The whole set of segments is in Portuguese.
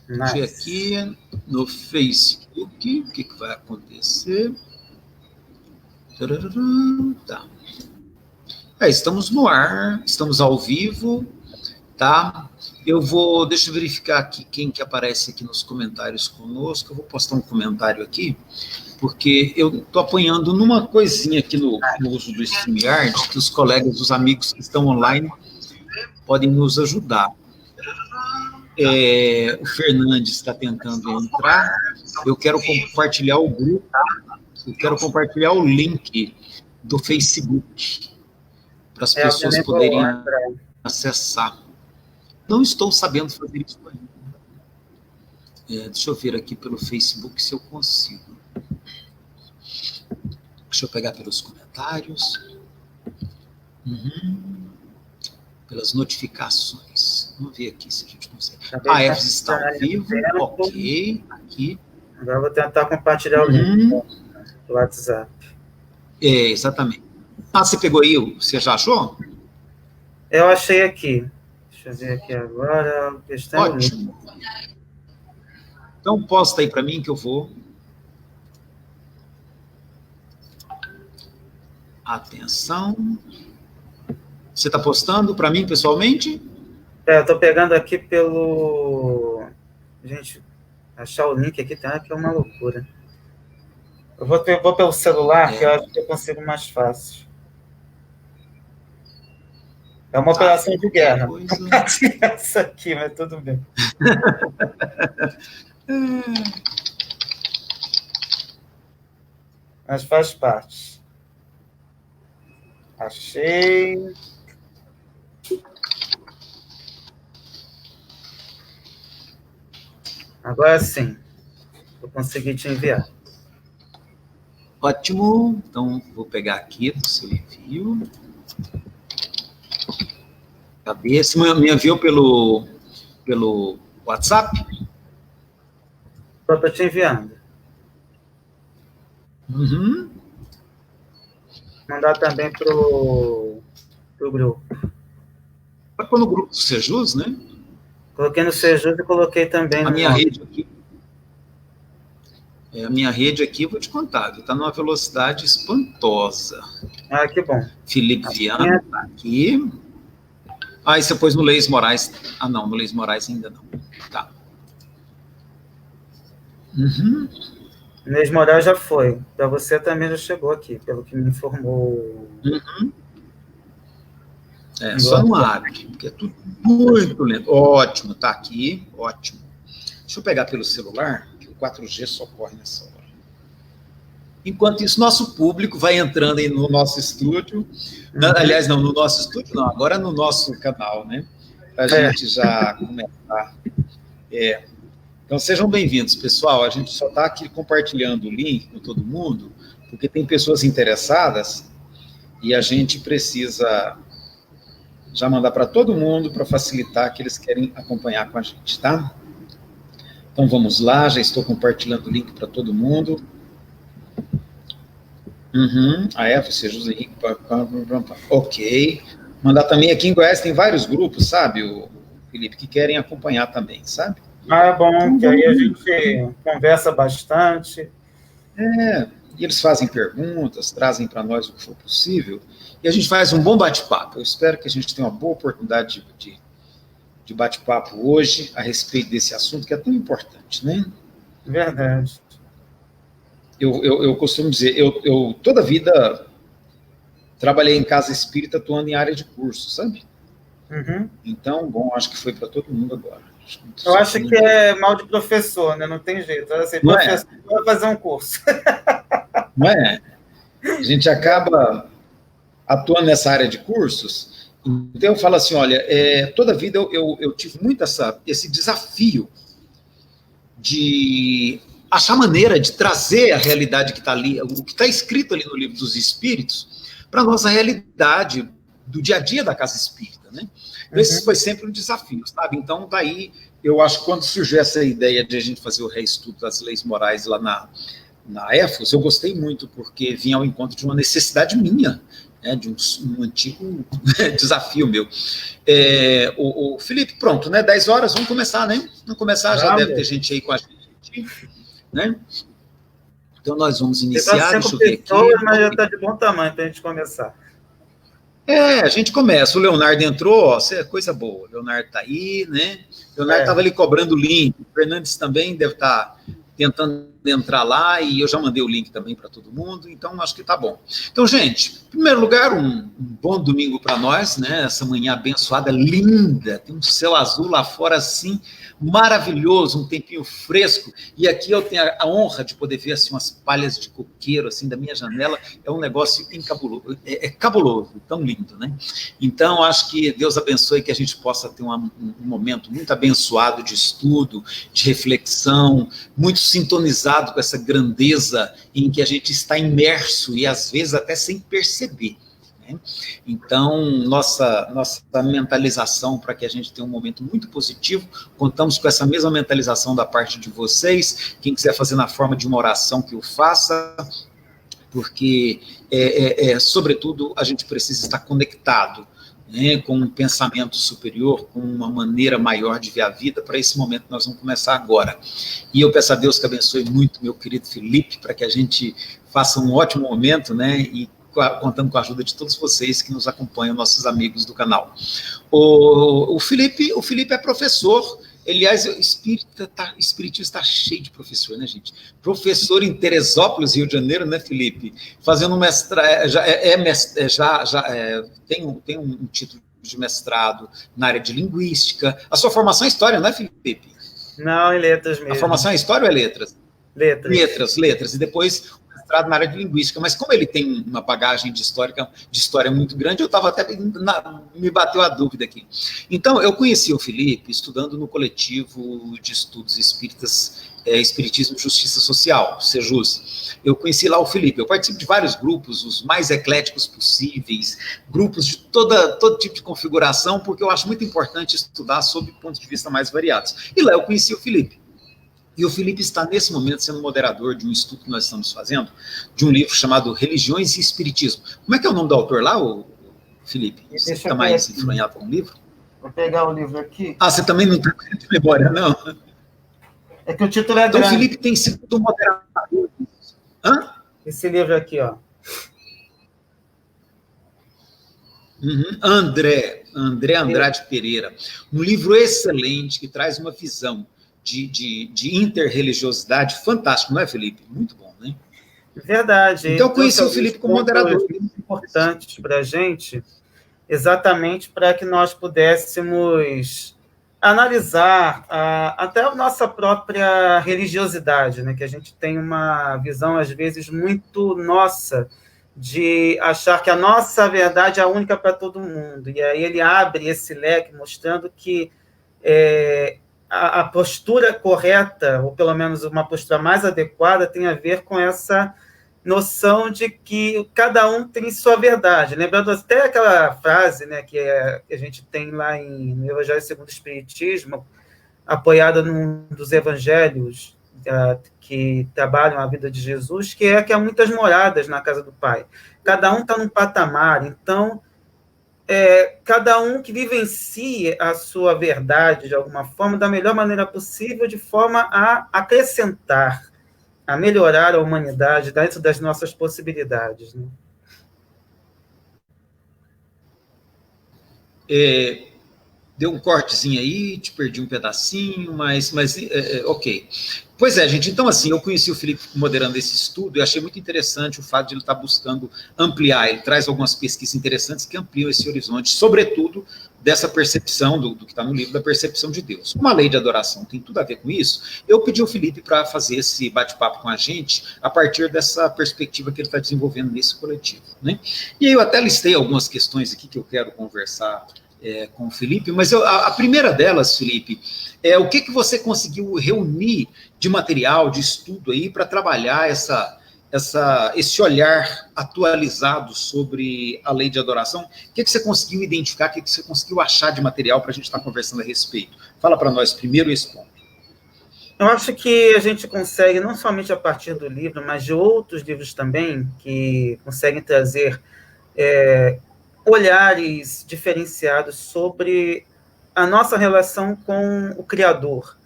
Deixa eu ver aqui no Facebook, o que vai acontecer? Tá. Estamos no ar, estamos ao vivo, tá? Deixa eu verificar aqui quem que aparece aqui nos comentários conosco. Eu vou postar um comentário aqui, porque eu estou apanhando numa coisinha aqui no uso do StreamYard, que os colegas, os amigos que estão online podem nos ajudar. O Fernandes está tentando entrar. Eu quero compartilhar o grupo, eu quero compartilhar o link do Facebook para as pessoas poderem acessar. Não estou sabendo fazer isso ainda. Deixa eu ver aqui pelo Facebook se eu consigo. Deixa eu pegar pelos comentários. Pelas notificações. Vamos ver aqui se a gente consegue. A F está ao vivo. Ok. Aqui. Agora eu vou tentar compartilhar o link do WhatsApp. Exatamente. Você pegou aí? Você já achou? Eu achei aqui. Deixa eu ver aqui agora. Ótimo. Então, posta aí para mim que eu vou. Atenção. Você está postando para mim pessoalmente? Eu estou pegando aqui pelo... Gente, achar o link aqui tá que é uma loucura. Eu vou pelo celular, que eu acho que eu consigo mais fácil. É uma operação de guerra. Essa aqui, mas tudo bem. Mas faz parte. Achei. Agora sim. Eu consegui te enviar. Ótimo. Então, vou pegar aqui o seu envio. Cadê? Você me enviou pelo WhatsApp? Estou te enviando. Mandar também pro grupo. Vai pôr no grupo do Sejus, né? Coloquei no Sejus e coloquei também a minha rede aqui. A minha rede aqui, vou te contar, está numa velocidade espantosa. Que bom. Felipe Viana está aqui. E você pôs no Leis Moraes. Não, no Leis Moraes ainda não. Tá. Leis Moraes já foi. Para você também já chegou aqui, pelo que me informou. Só não abre, porque é tudo muito lento. Ótimo, tá aqui, ótimo. Deixa eu pegar pelo celular, que o 4G só corre nessa hora. Enquanto isso, nosso público vai entrando aí no nosso estúdio. Aliás, não, no nosso estúdio não, agora no nosso canal, né? Para a gente já começar. Então, sejam bem-vindos, pessoal. A gente só está aqui compartilhando o link com todo mundo, porque tem pessoas interessadas e a gente precisa já mandar para todo mundo para facilitar que eles querem acompanhar com a gente, tá? Então, vamos lá. Já estou compartilhando o link para todo mundo. A F, Sejus Henrique. Ok. Mandar também aqui em Goiás, tem vários grupos, sabe, o Felipe, que querem acompanhar também, sabe? É bom, que aí a gente conversa bastante. E eles fazem perguntas, trazem para nós o que for possível, e a gente faz um bom bate-papo. Eu espero que a gente tenha uma boa oportunidade de bate-papo hoje a respeito desse assunto que é tão importante, né? Verdade. Eu costumo dizer, eu toda a vida trabalhei em casa espírita atuando em área de curso, sabe? Então, bom, acho que foi para todo mundo agora. Eu acho que é mal de professor, né? Não tem jeito. Assim, professor vai fazer um curso. Não é? A gente acaba atuando nessa área de cursos. Então, eu falo assim, olha, toda a vida eu tive muito esse desafio de achar maneira de trazer a realidade que está ali, o que está escrito ali no Livro dos Espíritos, para a nossa realidade do dia a dia da casa espírita, né? Esse foi sempre um desafio, sabe? Então, daí, eu acho que quando surgiu essa ideia de a gente fazer o reestudo das leis morais lá na EFOS, eu gostei muito, porque vinha ao encontro de uma necessidade minha. de um antigo desafio meu. O Felipe, pronto, né? 10 horas, vamos começar, né? Vamos começar, já deve ter gente aí com a gente, né? Então, nós vamos iniciar, deixa eu ver aqui. Mas já está de bom tamanho para a gente começar. A gente começa. O Leonardo entrou, ó, coisa boa. O Leonardo está aí, né? O Leonardo estava ali cobrando o link. O Fernandes também deve estar tentando entrar lá, e eu já mandei o link também para todo mundo, então acho que tá bom. Então, gente, em primeiro lugar, um bom domingo para nós, né? Essa manhã abençoada, linda, tem um céu azul lá fora assim, maravilhoso, um tempinho fresco, e aqui eu tenho a honra de poder ver assim umas palhas de coqueiro assim da minha janela, é um negócio cabuloso, cabuloso, tão lindo, né? Então, acho que Deus abençoe, que a gente possa ter um momento muito abençoado de estudo, de reflexão, muito sintonizado com essa grandeza em que a gente está imerso, e às vezes até sem perceber. Então, nossa mentalização para que a gente tenha um momento muito positivo, contamos com essa mesma mentalização da parte de vocês. Quem quiser fazer na forma de uma oração, que o faça, porque, sobretudo, a gente precisa estar conectado, né, com um pensamento superior, com uma maneira maior de ver a vida. Para esse momento nós vamos começar agora. E eu peço a Deus que abençoe muito meu querido Felipe, para que a gente faça um ótimo momento, né, e contando com a ajuda de todos vocês que nos acompanham, nossos amigos do canal. O Felipe é professor. Aliás, o espiritismo está cheio de professor, né, gente? Professor em Teresópolis, Rio de Janeiro, né, Felipe? Fazendo um mestrado, tem um título de mestrado na área de linguística. A sua formação é história, não é, Felipe? Não, em letras mesmo. A formação é história ou é letras? Letras. E depois mestrado na área de linguística, mas como ele tem uma bagagem de história muito grande, eu estava até, me bateu a dúvida aqui. Então, eu conheci o Felipe estudando no coletivo de estudos espíritas, Espiritismo e Justiça Social, Sejus. Eu conheci lá o Felipe, eu participo de vários grupos, os mais ecléticos possíveis, grupos de todo tipo de configuração, porque eu acho muito importante estudar sob pontos de vista mais variados. E lá eu conheci o Felipe. E o Felipe está, nesse momento, sendo moderador de um estudo que nós estamos fazendo, de um livro chamado Religiões e Espiritismo. Como é que é o nome do autor lá, Felipe? Você está mais influenciado com o livro? Vou pegar o livro aqui. Você também não está de memória, não? É que o título é grande. Então, o Felipe tem sido um moderador. Esse livro aqui, ó. André Andrade Pereira. Um livro excelente, que traz uma visão de interreligiosidade fantástico, não é, Felipe? Muito bom, né? Verdade. Então, eu conheci o Felipe como moderador. Importante para a gente, exatamente para que nós pudéssemos analisar até a nossa própria religiosidade, né? Que a gente tem uma visão, às vezes, muito nossa, de achar que a nossa verdade é a única para todo mundo. E aí ele abre esse leque, mostrando que a postura correta, ou pelo menos uma postura mais adequada, tem a ver com essa noção de que cada um tem sua verdade. Lembrando até aquela frase, né, que a gente tem lá no Evangelho segundo o Espiritismo, apoiada num dos evangelhos que trabalham a vida de Jesus, que há muitas moradas na casa do Pai. Cada um está num patamar, então cada um que vivencie a sua verdade de alguma forma, da melhor maneira possível, de forma a acrescentar, a melhorar a humanidade dentro das nossas possibilidades, né? Deu um cortezinho aí, te perdi um pedacinho, mas ok. Pois é, gente, então assim, eu conheci o Felipe moderando esse estudo e achei muito interessante o fato de ele estar buscando ampliar. Ele traz algumas pesquisas interessantes que ampliam esse horizonte, sobretudo dessa percepção do que está no livro, da percepção de Deus. Uma lei de adoração tem tudo a ver com isso. Eu pedi ao Felipe para fazer esse bate-papo com a gente a partir dessa perspectiva que ele está desenvolvendo nesse coletivo, né? E aí eu até listei algumas questões aqui que eu quero conversar com o Felipe, mas a primeira delas, Felipe, o que você conseguiu reunir de material, de estudo aí, para trabalhar esse olhar atualizado sobre a lei de adoração? O que você conseguiu identificar, o que você conseguiu achar de material para a gente estar conversando a respeito? Fala para nós primeiro esse ponto. Eu acho que a gente consegue, não somente a partir do livro, mas de outros livros também, que conseguem trazer olhares diferenciados sobre a nossa relação com o Criador.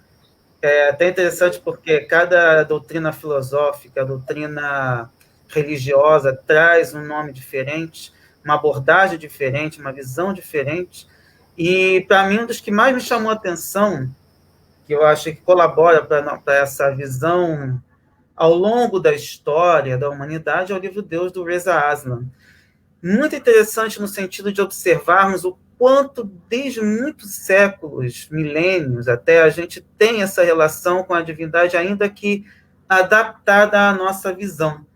É até interessante porque cada doutrina filosófica, doutrina religiosa traz um nome diferente, uma abordagem diferente, uma visão diferente. E, para mim, um dos que mais me chamou a atenção, que eu acho que colabora para essa visão ao longo da história da humanidade, é o livro Deus, do Reza Aslan. Muito interessante no sentido de observarmos o quanto, desde muitos séculos, milênios até, a gente tem essa relação com a divindade, ainda que adaptada à nossa visão.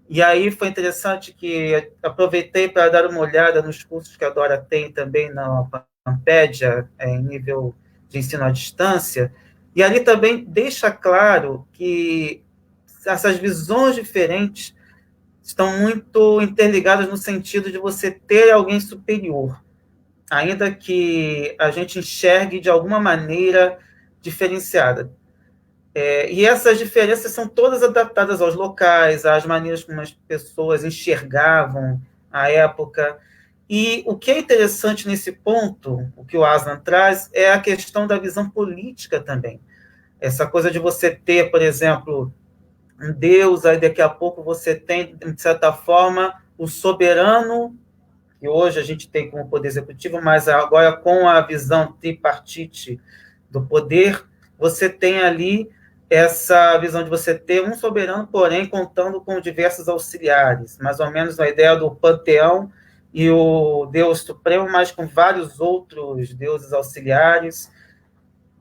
E aí foi interessante que aproveitei para dar uma olhada nos cursos que a Dora tem também na Ampédia, em nível de ensino à distância, e ali também deixa claro que essas visões diferentes estão muito interligadas no sentido de você ter alguém superior, ainda que a gente enxergue de alguma maneira diferenciada. E essas diferenças são todas adaptadas aos locais, às maneiras como as pessoas enxergavam a época. E o que é interessante nesse ponto, o que o Aslan traz, é a questão da visão política também. Essa coisa de você ter, por exemplo, um Deus, aí daqui a pouco você tem, de certa forma, o soberano, que hoje a gente tem como poder executivo, mas agora com a visão tripartite do poder, você tem ali essa visão de você ter um soberano, porém contando com diversos auxiliares, mais ou menos a ideia do panteão e o Deus Supremo, mas com vários outros deuses auxiliares,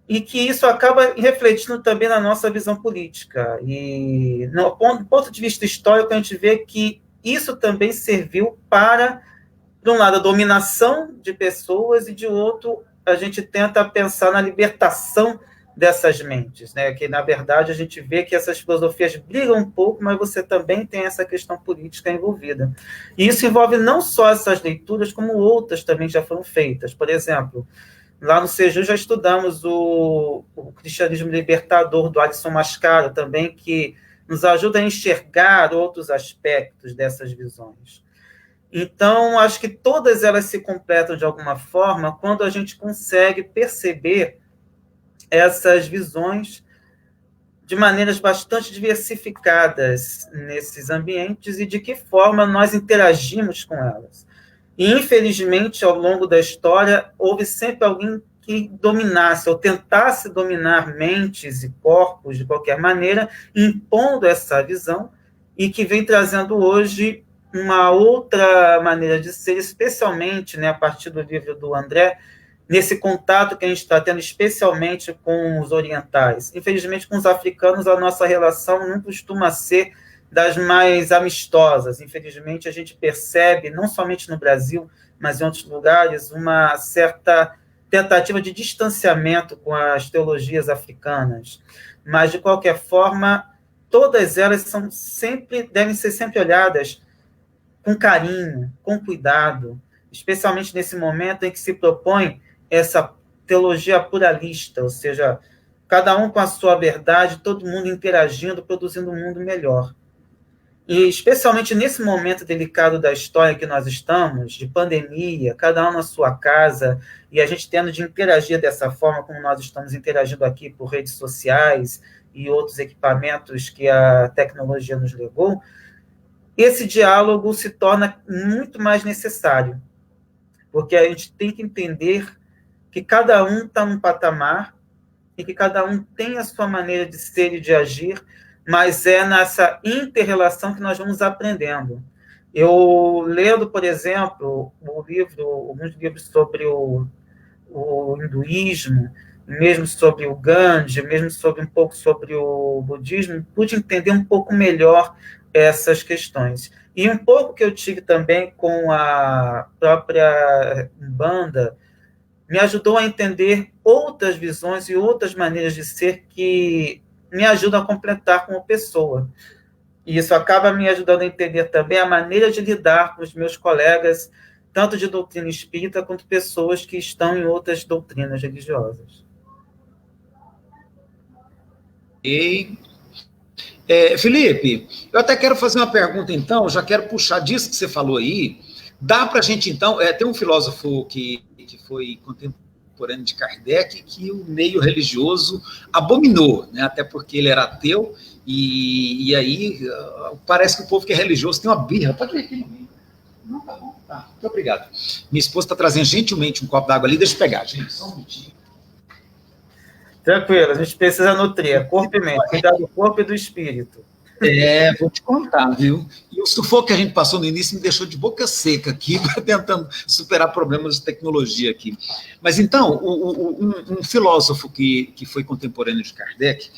e que isso acaba refletindo também na nossa visão política. E, do ponto de vista histórico, a gente vê que isso também serviu para, de um lado, a dominação de pessoas, e, de outro, a gente tenta pensar na libertação dessas mentes, né? Que, na verdade, a gente vê que essas filosofias brigam um pouco, mas você também tem essa questão política envolvida. E isso envolve não só essas leituras, como outras também já foram feitas. Por exemplo, lá no Seju já estudamos o cristianismo libertador, do Alisson Mascaro, também, que nos ajuda a enxergar outros aspectos dessas visões. Então, acho que todas elas se completam de alguma forma quando a gente consegue perceber essas visões de maneiras bastante diversificadas nesses ambientes e de que forma nós interagimos com elas. E, infelizmente, ao longo da história, houve sempre alguém que dominasse ou tentasse dominar mentes e corpos de qualquer maneira, impondo essa visão, e que vem trazendo hoje uma outra maneira de ser, especialmente, né, a partir do livro do André, nesse contato que a gente está tendo, especialmente com os orientais. Infelizmente, com os africanos, a nossa relação não costuma ser das mais amistosas. Infelizmente, a gente percebe, não somente no Brasil, mas em outros lugares, uma certa tentativa de distanciamento com as teologias africanas. Mas, de qualquer forma, todas elas devem ser sempre olhadas com carinho, com cuidado, especialmente nesse momento em que se propõe essa teologia pluralista, ou seja, cada um com a sua verdade, todo mundo interagindo, produzindo um mundo melhor. E, especialmente nesse momento delicado da história que nós estamos, de pandemia, cada um na sua casa, e a gente tendo de interagir dessa forma como nós estamos interagindo aqui por redes sociais e outros equipamentos que a tecnologia nos levou, esse diálogo se torna muito mais necessário, porque a gente tem que entender que cada um está num patamar e que cada um tem a sua maneira de ser e de agir, mas é nessa inter-relação que nós vamos aprendendo. Eu lendo, por exemplo, alguns livros sobre o hinduísmo, mesmo sobre o Gandhi, mesmo um pouco sobre o budismo, pude entender um pouco melhor essas questões. E um pouco que eu tive também com a própria Umbanda, me ajudou a entender outras visões e outras maneiras de ser que me ajudam a completar como pessoa. E isso acaba me ajudando a entender também a maneira de lidar com os meus colegas, tanto de doutrina espírita, quanto pessoas que estão em outras doutrinas religiosas. E, Felipe, eu até quero fazer uma pergunta, então, já quero puxar disso que você falou aí, Dá para a gente, então, tem um filósofo que foi contemporâneo de Kardec, que o meio religioso abominou, né? Até porque ele era ateu, e aí parece que o povo que é religioso tem uma birra. Pode vir aqui no meio. Não, tá bom, tá. Muito obrigado. Minha esposa está trazendo gentilmente um copo d'água ali, deixa eu pegar, gente, só um minutinho. Tranquilo, a gente precisa nutrir, corpo e mente, cuidar do corpo e do espírito. Vou te contar, viu? E o sufoco que a gente passou no início me deixou de boca seca aqui, tentando superar problemas de tecnologia aqui. Mas então, um filósofo que foi contemporâneo de Kardec,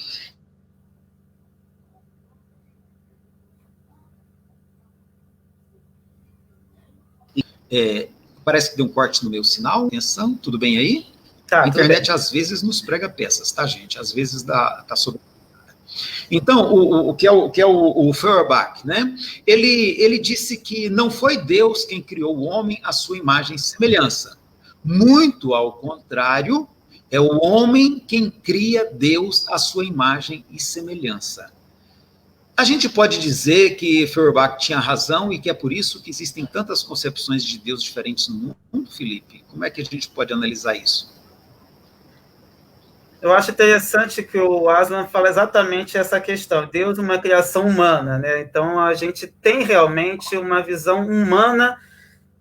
parece que deu um corte no meu sinal. Atenção, tudo bem aí? Tá, a internet às vezes nos prega peças, tá, gente? Às vezes tá sobre. Então, o que é o Feuerbach, né? Ele disse que não foi Deus quem criou o homem à sua imagem e semelhança. Muito ao contrário, é o homem quem cria Deus à sua imagem e semelhança. A gente pode dizer que Feuerbach tinha razão e que é por isso que existem tantas concepções de Deus diferentes no mundo, Felipe? Como é que a gente pode analisar isso? Eu acho interessante que o Aslan fala exatamente essa questão. Deus é uma criação humana, né? Então, a gente tem realmente uma visão humana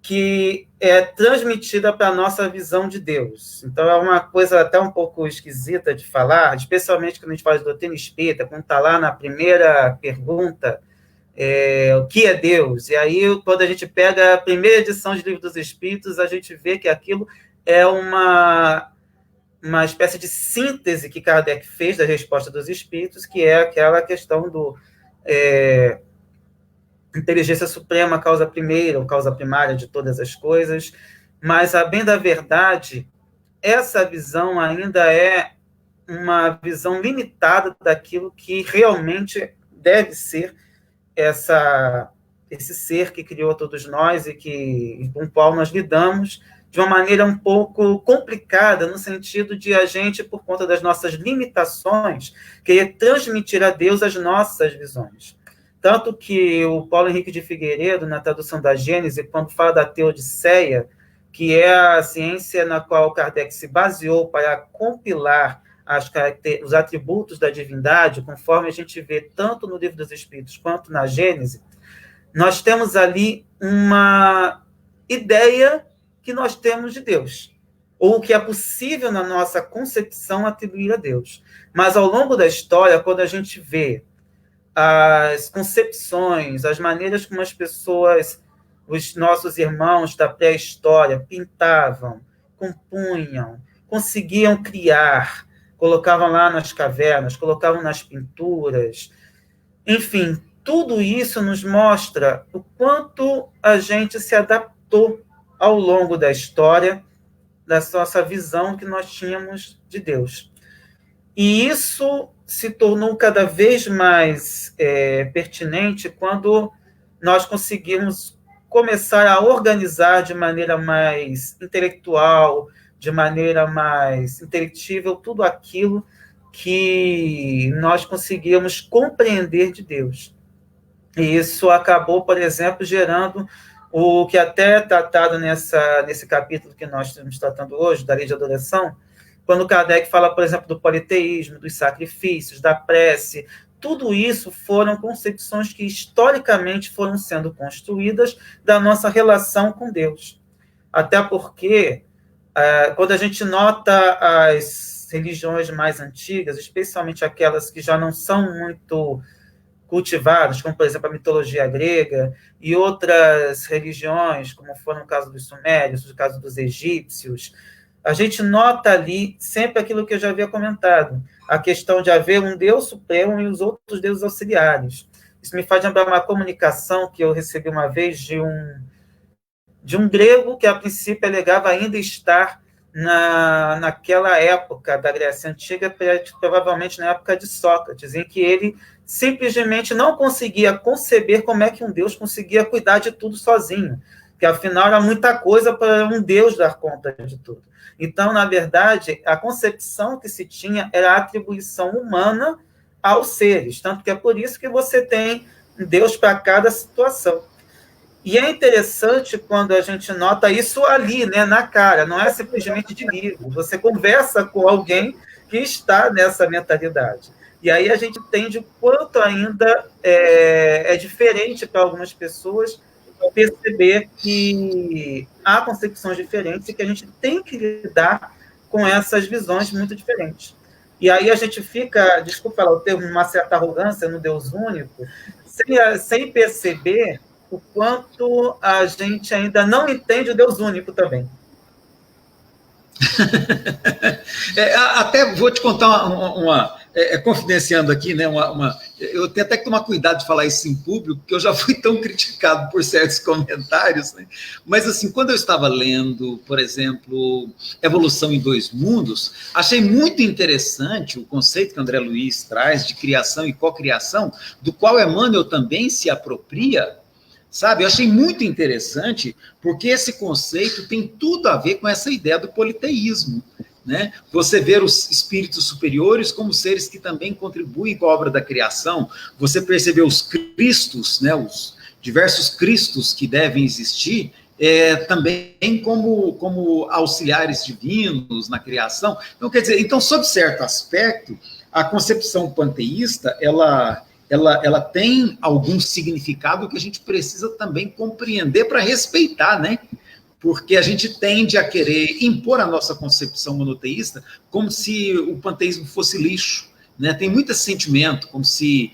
que é transmitida para a nossa visão de Deus. Então, é uma coisa até um pouco esquisita de falar, especialmente quando a gente fala de doutrina espírita, quando está lá na primeira pergunta, o que é Deus? E aí, quando a gente pega a primeira edição de Livro dos Espíritos, a gente vê que aquilo é uma espécie de síntese que Kardec fez da resposta dos espíritos, que é aquela questão do inteligência suprema, causa primeira ou causa primária de todas as coisas, mas, a bem da verdade, essa visão ainda é uma visão limitada daquilo que realmente deve ser esse ser que criou todos nós e com o qual nós lidamos de uma maneira um pouco complicada, no sentido de a gente, por conta das nossas limitações, querer transmitir a Deus as nossas visões. Tanto que o Paulo Henrique de Figueiredo, na tradução da Gênese, quando fala da Teodiceia, que é a ciência na qual Kardec se baseou para compilar os atributos da divindade, conforme a gente vê tanto no Livro dos Espíritos quanto na Gênese, nós temos ali uma ideia que nós temos de Deus, ou que é possível na nossa concepção atribuir a Deus. Mas ao longo da história, quando a gente vê as concepções, as maneiras como as pessoas, os nossos irmãos da pré-história, pintavam, compunham, conseguiam criar, colocavam lá nas cavernas, colocavam nas pinturas, enfim, tudo isso nos mostra o quanto a gente se adaptou ao longo da história, da nossa visão que nós tínhamos de Deus. E isso se tornou cada vez mais pertinente quando nós conseguimos começar a organizar de maneira mais intelectual, de maneira mais intelectível, tudo aquilo que nós conseguíamos compreender de Deus. E isso acabou, por exemplo, gerando o que até é tratado nesse capítulo que nós estamos tratando hoje, da lei de adoração, quando Kardec fala, por exemplo, do politeísmo, dos sacrifícios, da prece, tudo isso foram concepções que historicamente foram sendo construídas da nossa relação com Deus. Até porque, quando a gente nota as religiões mais antigas, especialmente aquelas que já não são muito cultivadas, como, por exemplo, a mitologia grega e outras religiões, como foi no caso dos sumérios, no caso dos egípcios, a gente nota ali sempre aquilo que eu já havia comentado, a questão de haver um Deus supremo e os outros deuses auxiliares. Isso me faz lembrar uma comunicação que eu recebi uma vez de um grego que, a princípio, alegava ainda estar naquela época da Grécia Antiga, provavelmente na época de Sócrates, em que ele simplesmente não conseguia conceber como é que um Deus conseguia cuidar de tudo sozinho, que afinal era muita coisa para um Deus dar conta de tudo. Então, na verdade, a concepção que se tinha era a atribuição humana aos seres, tanto que é por isso que você tem Deus para cada situação. E é interessante quando a gente nota isso ali, né, na cara, não é simplesmente de livro. Você conversa com alguém que está nessa mentalidade. E aí a gente entende o quanto ainda é diferente para algumas pessoas perceber que há concepções diferentes e que a gente tem que lidar com essas visões muito diferentes. E aí a gente fica, desculpa falar o termo, uma certa arrogância no Deus único, sem perceber o quanto a gente ainda não entende o Deus único também. Até vou te contar confidenciando aqui, né? Eu tenho até que tomar cuidado de falar isso em público, porque eu já fui tão criticado por certos comentários, né? Mas assim, quando eu estava lendo, por exemplo, Evolução em Dois Mundos, achei muito interessante o conceito que André Luiz traz de criação e cocriação, do qual Emmanuel também se apropria. Sabe, eu achei muito interessante, porque esse conceito tem tudo a ver com essa ideia do politeísmo, né? Você ver os espíritos superiores como seres que também contribuem com a obra da criação, você perceber os cristos, né, os diversos cristos que devem existir, também como auxiliares divinos na criação. Então, quer dizer, então, sob certo aspecto, a concepção panteísta, ela tem algum significado que a gente precisa também compreender para respeitar, né? Porque a gente tende a querer impor a nossa concepção monoteísta como se o panteísmo fosse lixo, né? Tem muito esse sentimento, como se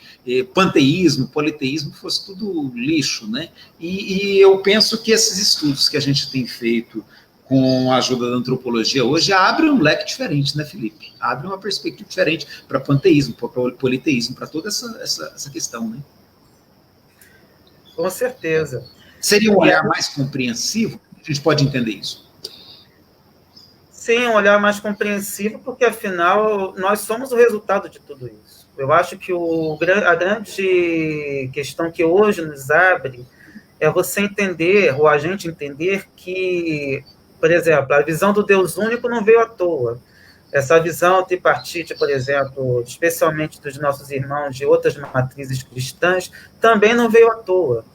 panteísmo, politeísmo fosse tudo lixo, né? E eu penso que esses estudos que a gente tem feito com a ajuda da antropologia hoje, abre um leque diferente, né, Felipe? Abre uma perspectiva diferente para panteísmo, para politeísmo, para toda essa questão, né? Com certeza. Seria um olhar mais compreensivo? A gente pode entender isso. Sim, um olhar mais compreensivo, porque, afinal, nós somos o resultado de tudo isso. Eu acho que a grande questão que hoje nos abre é você entender, ou a gente entender que, por exemplo, a visão do Deus único não veio à toa. Essa visão tripartite, por exemplo, especialmente dos nossos irmãos de outras matrizes cristãs, também não veio à toa.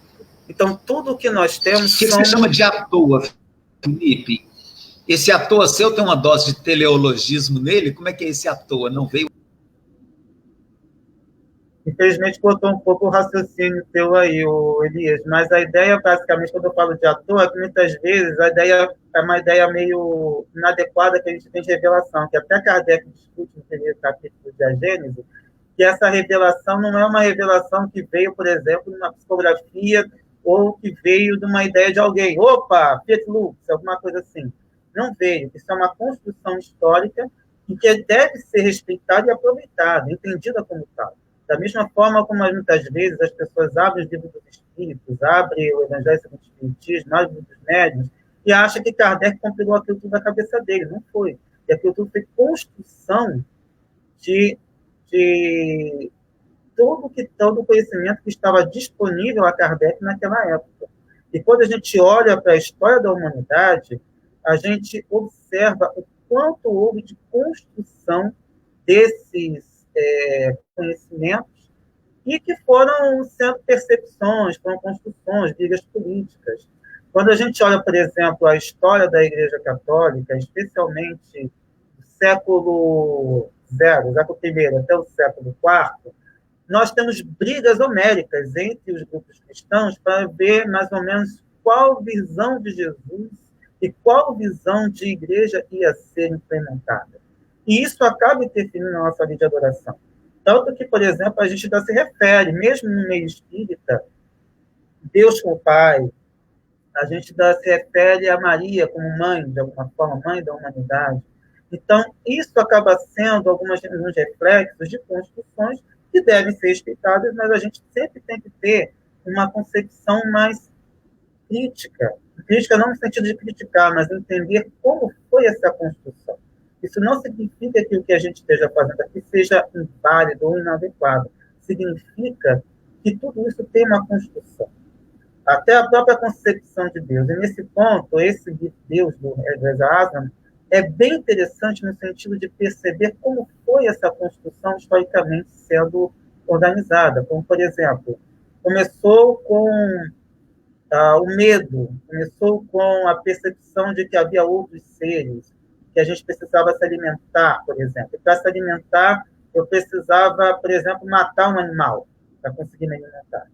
Então, tudo o que nós temos... O que você chama de à toa, Felipe? Esse à toa seu tem uma dose de teleologismo nele? Como é que é esse à toa? Não veio? Infelizmente, cortou um pouco o raciocínio teu aí, Elias, mas a ideia, basicamente, quando eu falo de ator, é que muitas vezes a ideia é uma ideia meio inadequada que a gente tem de revelação, que até Kardec discute no primeiro capítulo da Gênesis, que essa revelação não é uma revelação que veio, por exemplo, numa psicografia ou que veio de uma ideia de alguém. Opa, Piet Lux, alguma coisa assim. Não veio. Isso é uma construção histórica e que deve ser respeitada e aproveitada, entendida como tal. Da mesma forma como muitas vezes as pessoas abrem os livros dos espíritos, abrem o Evangelho segundo o Espiritismo, abrem os livros dos médiuns, e acham que Kardec compilou aquilo tudo na cabeça dele. Não foi. E aquilo tudo foi construção de todo o conhecimento que estava disponível a Kardec naquela época. E quando a gente olha para a história da humanidade, a gente observa o quanto houve de construção desses conhecimentos e que foram sendo percepções, foram construções, brigas políticas. Quando a gente olha, por exemplo, a história da Igreja Católica, especialmente do século século I até o século IV, nós temos brigas homéricas entre os grupos cristãos para ver mais ou menos qual visão de Jesus e qual visão de igreja ia ser implementada. E isso acaba interferindo na nossa vida de adoração. Tanto que, por exemplo, a gente ainda se refere, mesmo no meio espírita, Deus como Pai, a gente ainda se refere a Maria como mãe, de alguma forma, mãe da humanidade. Então, isso acaba sendo alguns reflexos de construções que devem ser respeitadas, mas a gente sempre tem que ter uma concepção mais crítica. Crítica não no sentido de criticar, mas entender como foi essa construção. Isso não significa que o que a gente esteja fazendo aqui seja inválido ou inadequado. Significa que tudo isso tem uma construção. Até a própria concepção de Deus. E nesse ponto, esse Deus do Reza Aslan é bem interessante no sentido de perceber como foi essa construção historicamente sendo organizada. Como, por exemplo, começou com O medo começou com a percepção de que havia outros seres, que a gente precisava se alimentar, por exemplo. E para se alimentar, eu precisava, por exemplo, matar um animal para conseguir me alimentar.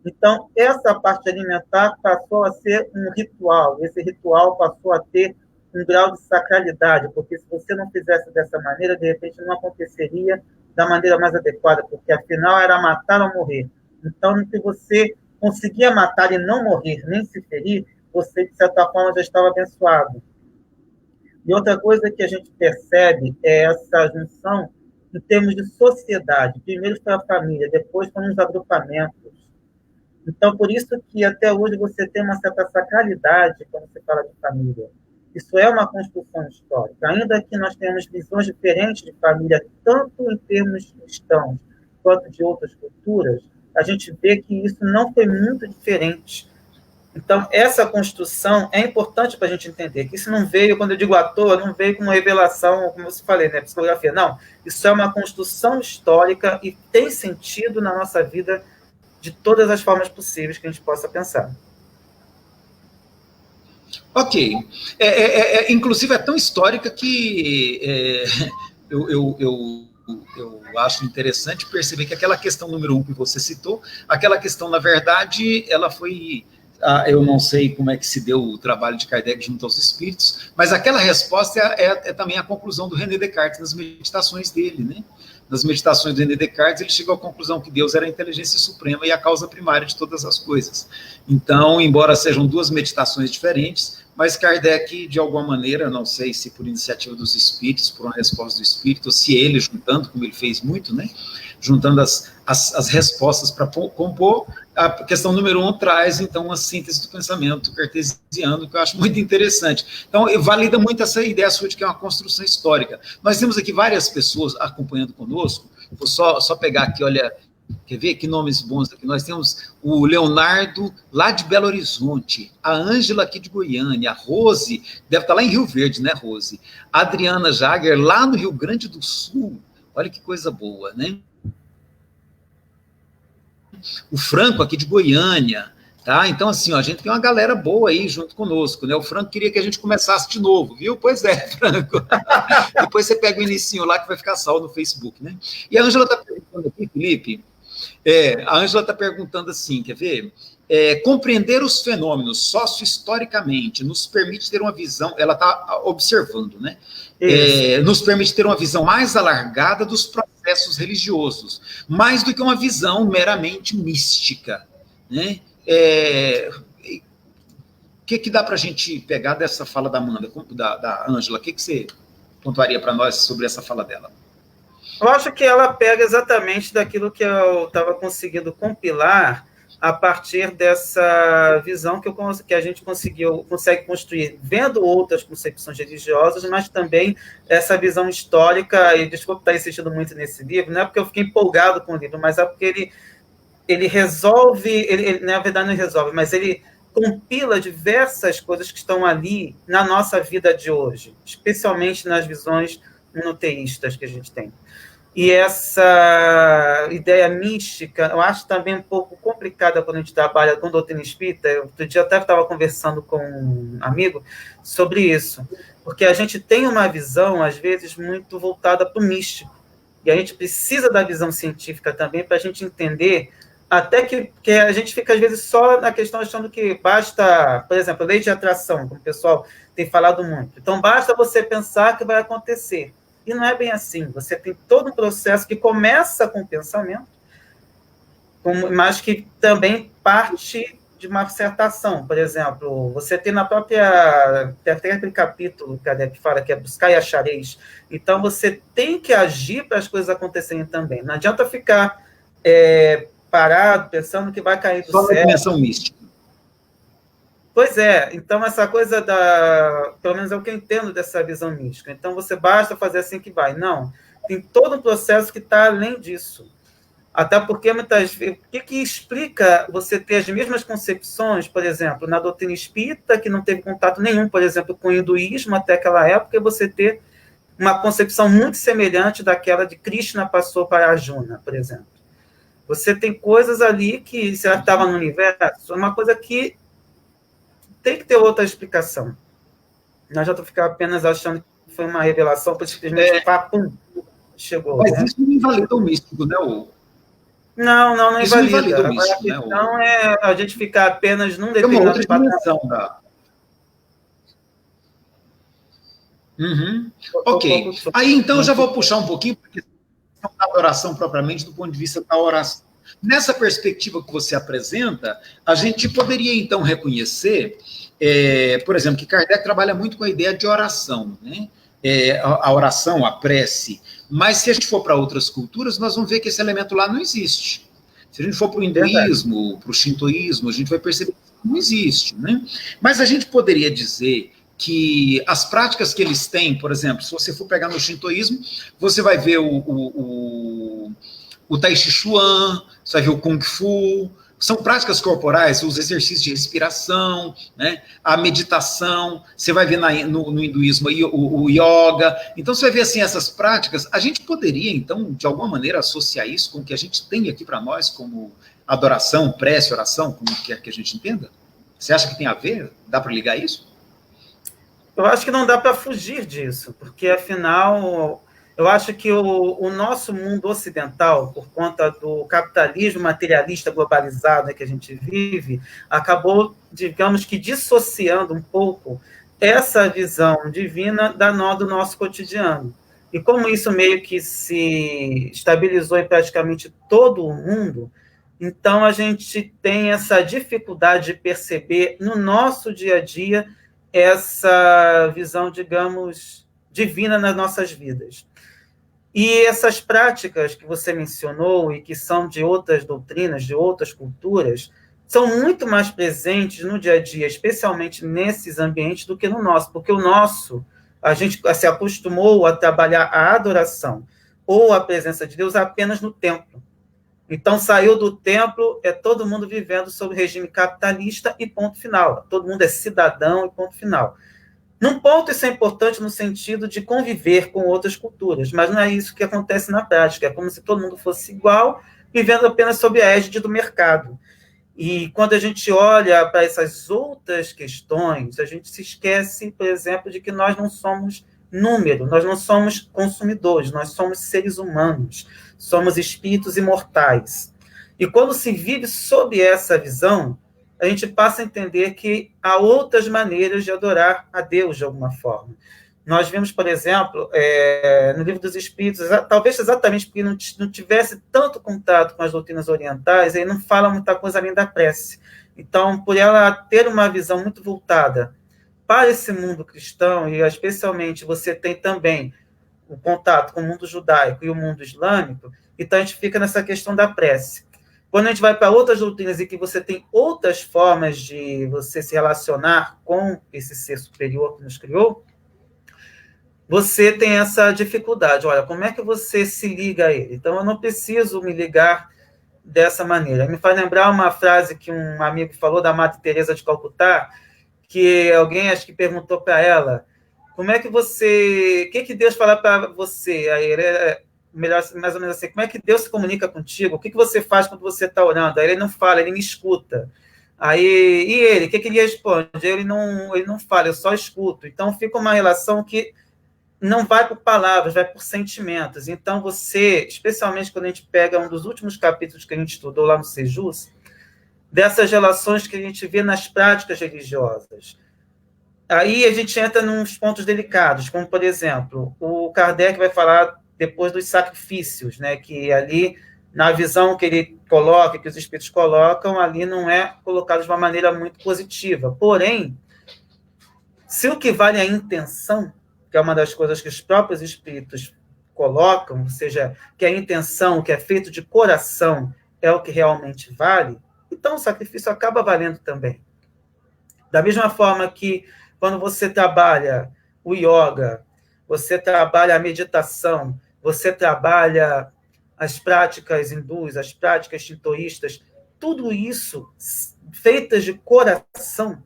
Então, essa parte alimentar passou a ser um ritual. Esse ritual passou a ter um grau de sacralidade, porque se você não fizesse dessa maneira, de repente não aconteceria da maneira mais adequada, porque afinal era matar ou morrer. Então, se você conseguia matar e não morrer, nem se ferir, você, de certa forma, já estava abençoado. E outra coisa que a gente percebe é essa junção em termos de sociedade. Primeiro para a família, depois para os agrupamentos. Então, por isso que até hoje você tem uma certa sacralidade quando você fala de família. Isso é uma construção histórica. Ainda que nós tenhamos visões diferentes de família, tanto em termos cristãos quanto de outras culturas, a gente vê que isso não foi muito diferente. Então, essa construção é importante para a gente entender, que isso não veio, quando eu digo à toa, não veio com uma revelação, como eu falei, né, psicografia. Não, isso é uma construção histórica e tem sentido na nossa vida de todas as formas possíveis que a gente possa pensar. Ok. Inclusive, é tão histórica que eu acho interessante perceber que aquela questão número 1 que você citou, aquela questão, na verdade, ela foi... eu não sei como é que se deu o trabalho de Kardec junto aos espíritos, mas aquela resposta é também a conclusão do René Descartes nas meditações dele, né? Nas meditações do René Descartes, ele chegou à conclusão que Deus era a inteligência suprema e a causa primária de todas as coisas. Então, embora sejam duas meditações diferentes, mas Kardec, de alguma maneira, não sei se por iniciativa dos espíritos, por uma resposta do espírito, ou se ele juntando, como ele fez muito, né? Juntando as respostas para compor, a questão número 1 traz, então, uma síntese do pensamento cartesiano, que eu acho muito interessante. Então, valida muito essa ideia sua de que é uma construção histórica. Nós temos aqui várias pessoas acompanhando conosco, vou só pegar aqui, olha, quer ver que nomes bons aqui? Nós temos o Leonardo, lá de Belo Horizonte, a Ângela aqui de Goiânia, a Rose, deve estar lá em Rio Verde, né, Rose? A Adriana Jager, lá no Rio Grande do Sul, olha que coisa boa, né? O Franco aqui de Goiânia, tá? Então, assim, ó, a gente tem uma galera boa aí junto conosco, né? O Franco queria que a gente começasse de novo, viu? Pois é, Franco. Depois você pega o inicinho lá que vai ficar salvo no Facebook, né? E a Ângela está perguntando aqui, Felipe, a Ângela está perguntando assim, quer ver? Compreender os fenômenos socio-historicamente nos permite ter uma visão, ela está observando, né? Nos permite ter uma visão mais alargada dos processos religiosos, mais do que uma visão meramente mística, né? O que dá para a gente pegar dessa fala da Amanda, da Ângela? O que você pontuaria para nós sobre essa fala dela? Eu acho que ela pega exatamente daquilo que eu estava conseguindo compilar a partir dessa visão que a gente consegue construir, vendo outras concepções religiosas, mas também essa visão histórica, e desculpa estar insistindo muito nesse livro, não é porque eu fiquei empolgado com o livro, mas é porque ele resolve, ele na verdade não resolve, mas ele compila diversas coisas que estão ali na nossa vida de hoje, especialmente nas visões monoteístas que a gente tem. E essa ideia mística, eu acho também um pouco complicada quando a gente trabalha com doutrina espírita. Outro dia até estava conversando com um amigo sobre isso, porque a gente tem uma visão, às vezes, muito voltada para o místico, e a gente precisa da visão científica também para a gente entender, até que a gente fica, às vezes, só na questão achando que basta, por exemplo, lei de atração, como o pessoal tem falado muito. Então, basta você pensar que vai acontecer. E não é bem assim. Você tem todo um processo que começa com o pensamento, mas que também parte de uma certa ação. Por exemplo, você tem na própria... Tem até aquele capítulo que fala que é buscar e achareis. Então, você tem que agir para as coisas acontecerem também. Não adianta ficar parado, pensando que vai cair do céu. Só uma dimensão mística. Pois é, então essa coisa pelo menos é o que eu entendo dessa visão mística. Então você basta fazer assim que vai. Não, tem todo um processo que está além disso. Até porque muitas vezes, o que explica você ter as mesmas concepções, por exemplo, na doutrina espírita, que não teve contato nenhum, por exemplo, com o hinduísmo até aquela época, e você ter uma concepção muito semelhante daquela de Krishna passou para Arjuna, por exemplo. Você tem coisas ali que, se ela estava no universo, é uma coisa que tem que ter outra explicação. Não adianta ficar apenas achando que foi uma revelação, por simplesmente pum, chegou. Mas né? isso não invalida o místico, né? Não Isso não invalida. invalida o místico, A questão é a gente ficar apenas num Tem uma outra determinado dimensão da... Uhum. Ok. Aí, então, eu já vou puxar um pouquinho para a questão da adoração propriamente, do ponto de vista da oração. Nessa perspectiva que você apresenta, a gente poderia, então, reconhecer, por exemplo, que Kardec trabalha muito com a ideia de oração, né? A oração, a prece. Mas, se a gente for para outras culturas, nós vamos ver que esse elemento lá não existe. Se a gente for para o hinduísmo, para o shintoísmo, a gente vai perceber que não existe, né? Mas a gente poderia dizer que as práticas que eles têm, por exemplo, se você for pegar no shintoísmo, você vai ver o Tai Chi Chuan, você vai ver o Kung Fu, são práticas corporais, os exercícios de respiração, né, a meditação, você vai ver no hinduísmo aí, o yoga, então você vai ver assim, essas práticas, a gente poderia então, de alguma maneira, associar isso com o que a gente tem aqui para nós, como adoração, prece, oração, como quer que a gente entenda? Você acha que tem a ver? Dá para ligar isso? Eu acho que não dá para fugir disso, porque, afinal, eu acho que o nosso mundo ocidental, por conta do capitalismo materialista globalizado que a gente vive, acabou, digamos que, dissociando um pouco essa visão divina do nosso cotidiano. E como isso meio que se estabilizou em praticamente todo o mundo, então a gente tem essa dificuldade de perceber no nosso dia a dia essa visão, digamos, divina nas nossas vidas. E essas práticas que você mencionou e que são de outras doutrinas, de outras culturas, são muito mais presentes no dia a dia, especialmente nesses ambientes, do que no nosso, porque o nosso, a gente se acostumou a trabalhar a adoração ou a presença de Deus apenas no templo. Então, saiu do templo, todo mundo vivendo sob regime capitalista e ponto final. Todo mundo é cidadão e ponto final. Num ponto, isso é importante no sentido de conviver com outras culturas, mas não é isso que acontece na prática. É como se todo mundo fosse igual, vivendo apenas sob a égide do mercado. E quando a gente olha para essas outras questões, a gente se esquece, por exemplo, de que nós não somos número, nós não somos consumidores, nós somos seres humanos, somos espíritos imortais. E quando se vive sob essa visão, a gente passa a entender que há outras maneiras de adorar a Deus de alguma forma. Nós vimos, por exemplo, no Livro dos Espíritos, talvez exatamente porque não tivesse tanto contato com as doutrinas orientais, ele não fala muita coisa além da prece. Então, por ela ter uma visão muito voltada para esse mundo cristão, e especialmente você tem também o contato com o mundo judaico e o mundo islâmico, então a gente fica nessa questão da prece. Quando a gente vai para outras doutrinas e que você tem outras formas de você se relacionar com esse ser superior que nos criou, você tem essa dificuldade. Olha, como é que você se liga a ele? Então, eu não preciso me ligar dessa maneira. Me faz lembrar uma frase que um amigo falou da Madre Teresa de Calcutá, que alguém acho que perguntou para ela, como é que você, o que Deus fala para você? Aí ele melhor, mais ou menos assim, como é que Deus se comunica contigo? O que você faz quando você está orando? Aí ele não fala, ele me escuta. Aí, e ele, o que ele responde? Ele não fala, eu só escuto. Então fica uma relação que não vai por palavras, vai por sentimentos. Então você, especialmente quando a gente pega um dos últimos capítulos que a gente estudou lá no Sejus, dessas relações que a gente vê nas práticas religiosas. Aí a gente entra nos pontos delicados, como, por exemplo, o Kardec vai falar depois dos sacrifícios, né, que ali, na visão que ele coloca, que os espíritos colocam, ali não é colocado de uma maneira muito positiva. Porém, se o que vale é a intenção, que é uma das coisas que os próprios espíritos colocam, ou seja, que a intenção, que é feito de coração, é o que realmente vale, então o sacrifício acaba valendo também. Da mesma forma que quando você trabalha o yoga, você trabalha a meditação, você trabalha as práticas hindus, as práticas shintoístas, tudo isso, feitas de coração,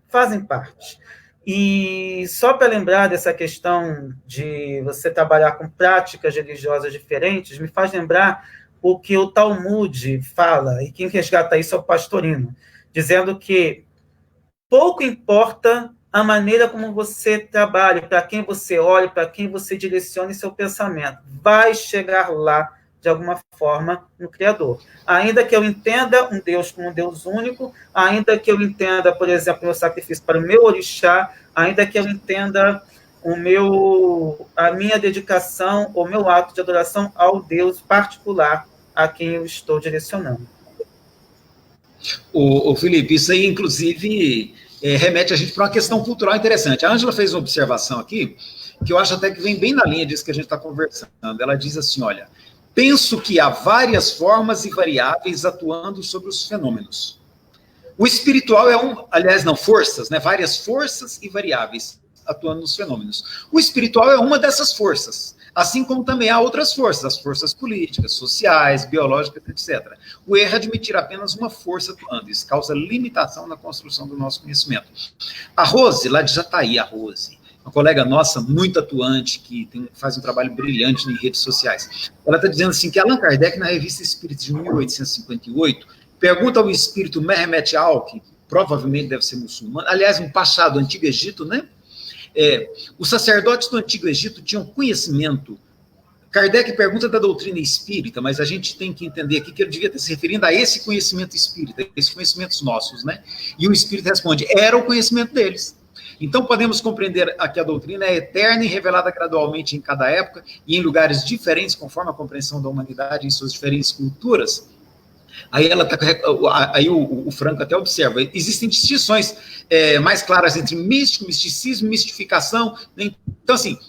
fazem parte. E só para lembrar dessa questão de você trabalhar com práticas religiosas diferentes, me faz lembrar o que o Talmud fala, e quem resgata isso é o Pastorino, dizendo que pouco importa a maneira como você trabalha, para quem você olha, para quem você direciona seu pensamento. Vai chegar lá, de alguma forma, no Criador. Ainda que eu entenda um Deus como um Deus único, ainda que eu entenda, por exemplo, meu sacrifício para o meu orixá, ainda que eu entenda a minha dedicação, o meu ato de adoração ao Deus particular a quem eu estou direcionando. O Felipe, isso aí, inclusive, remete a gente para uma questão cultural interessante. A Ângela fez uma observação aqui, que eu acho até que vem bem na linha disso que a gente está conversando. Ela diz assim, olha, penso que há várias formas e variáveis atuando sobre os fenômenos. O espiritual forças, né? Várias forças e variáveis atuando nos fenômenos. O espiritual é uma dessas forças, assim como também há outras forças, as forças políticas, sociais, biológicas, etc. O erro é admitir apenas uma força atuando, isso causa limitação na construção do nosso conhecimento. A Rose, lá de Jataí, uma colega nossa, muito atuante, que faz um trabalho brilhante em redes sociais, ela está dizendo assim, que Allan Kardec, na Revista Espírita de 1858, pergunta ao espírito Mehmet Al, que provavelmente deve ser muçulmano, aliás, um pachá do Antigo Egito, né? Os sacerdotes do Antigo Egito tinham conhecimento. Kardec pergunta da doutrina espírita, mas a gente tem que entender aqui que ele devia estar se referindo a esse conhecimento espírita, esses conhecimentos nossos, né? E o espírito responde, era o conhecimento deles. Então, podemos compreender que a doutrina é eterna e revelada gradualmente em cada época e em lugares diferentes, conforme a compreensão da humanidade em suas diferentes culturas. Aí o Franco até observa, existem distinções mais claras entre místico, misticismo, mistificação. Né? Então, assim,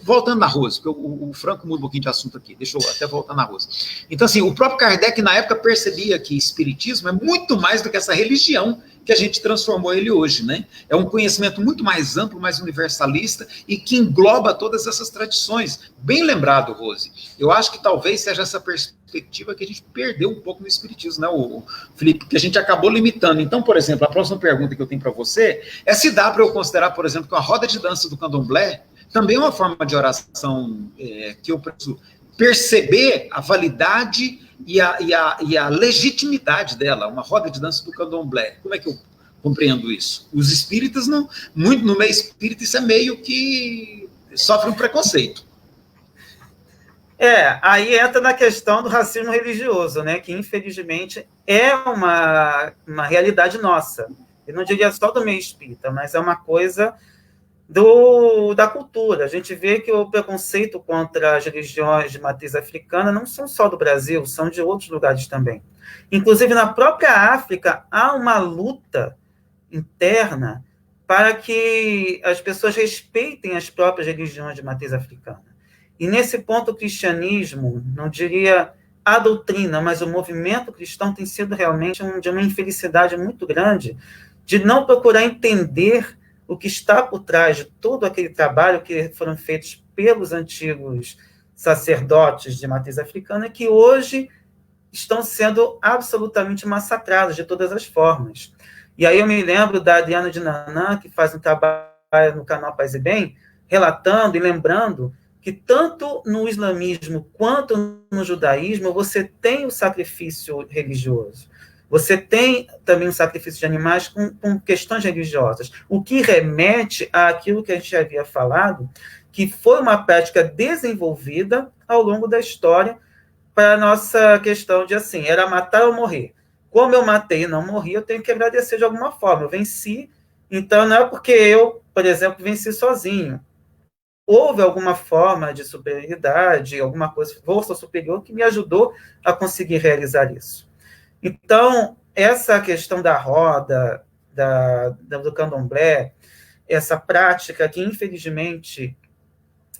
voltando na Rose, porque o Franco muda um pouquinho de assunto aqui, deixa eu até voltar na Rose. Então, assim, o próprio Kardec, na época, percebia que espiritismo é muito mais do que essa religião que a gente transformou ele hoje, né? É um conhecimento muito mais amplo, mais universalista e que engloba todas essas tradições. Bem lembrado, Rose. Eu acho que talvez seja essa perspectiva que a gente perdeu um pouco no espiritismo, né, o Felipe, que a gente acabou limitando. Então, por exemplo, a próxima pergunta que eu tenho para você é se dá para eu considerar, por exemplo, que a roda de dança do candomblé também é uma forma de oração que eu preciso perceber a validade e a legitimidade dela, uma roda de dança do candomblé. Como é que eu compreendo isso? Os espíritas, muito no meio espírita, isso é meio que sofre um preconceito. Aí entra na questão do racismo religioso, né, que infelizmente é uma realidade nossa. Eu não diria só do meio espírita, mas é uma coisa da cultura. A gente vê que o preconceito contra as religiões de matriz africana não são só do Brasil, são de outros lugares também. Inclusive, na própria África, há uma luta interna para que as pessoas respeitem as próprias religiões de matriz africana. E, nesse ponto, o cristianismo, não diria a doutrina, mas o movimento cristão tem sido realmente de uma infelicidade muito grande de não procurar entender o que está por trás de todo aquele trabalho que foram feitos pelos antigos sacerdotes de matriz africana, que hoje estão sendo absolutamente massacrados de todas as formas. E aí eu me lembro da Adriana de Nanã, que faz um trabalho no canal Paz e Bem, relatando e lembrando que tanto no islamismo quanto no judaísmo você tem o sacrifício religioso. Você tem também o sacrifício de animais com questões religiosas, o que remete àquilo que a gente já havia falado, que foi uma prática desenvolvida ao longo da história para a nossa questão de, assim, era matar ou morrer. Como eu matei e não morri, eu tenho que agradecer de alguma forma. Eu venci, então não é porque eu, por exemplo, venci sozinho. Houve alguma forma de superioridade, alguma coisa, força superior que me ajudou a conseguir realizar isso. Então, essa questão da roda, do candomblé, essa prática que, infelizmente,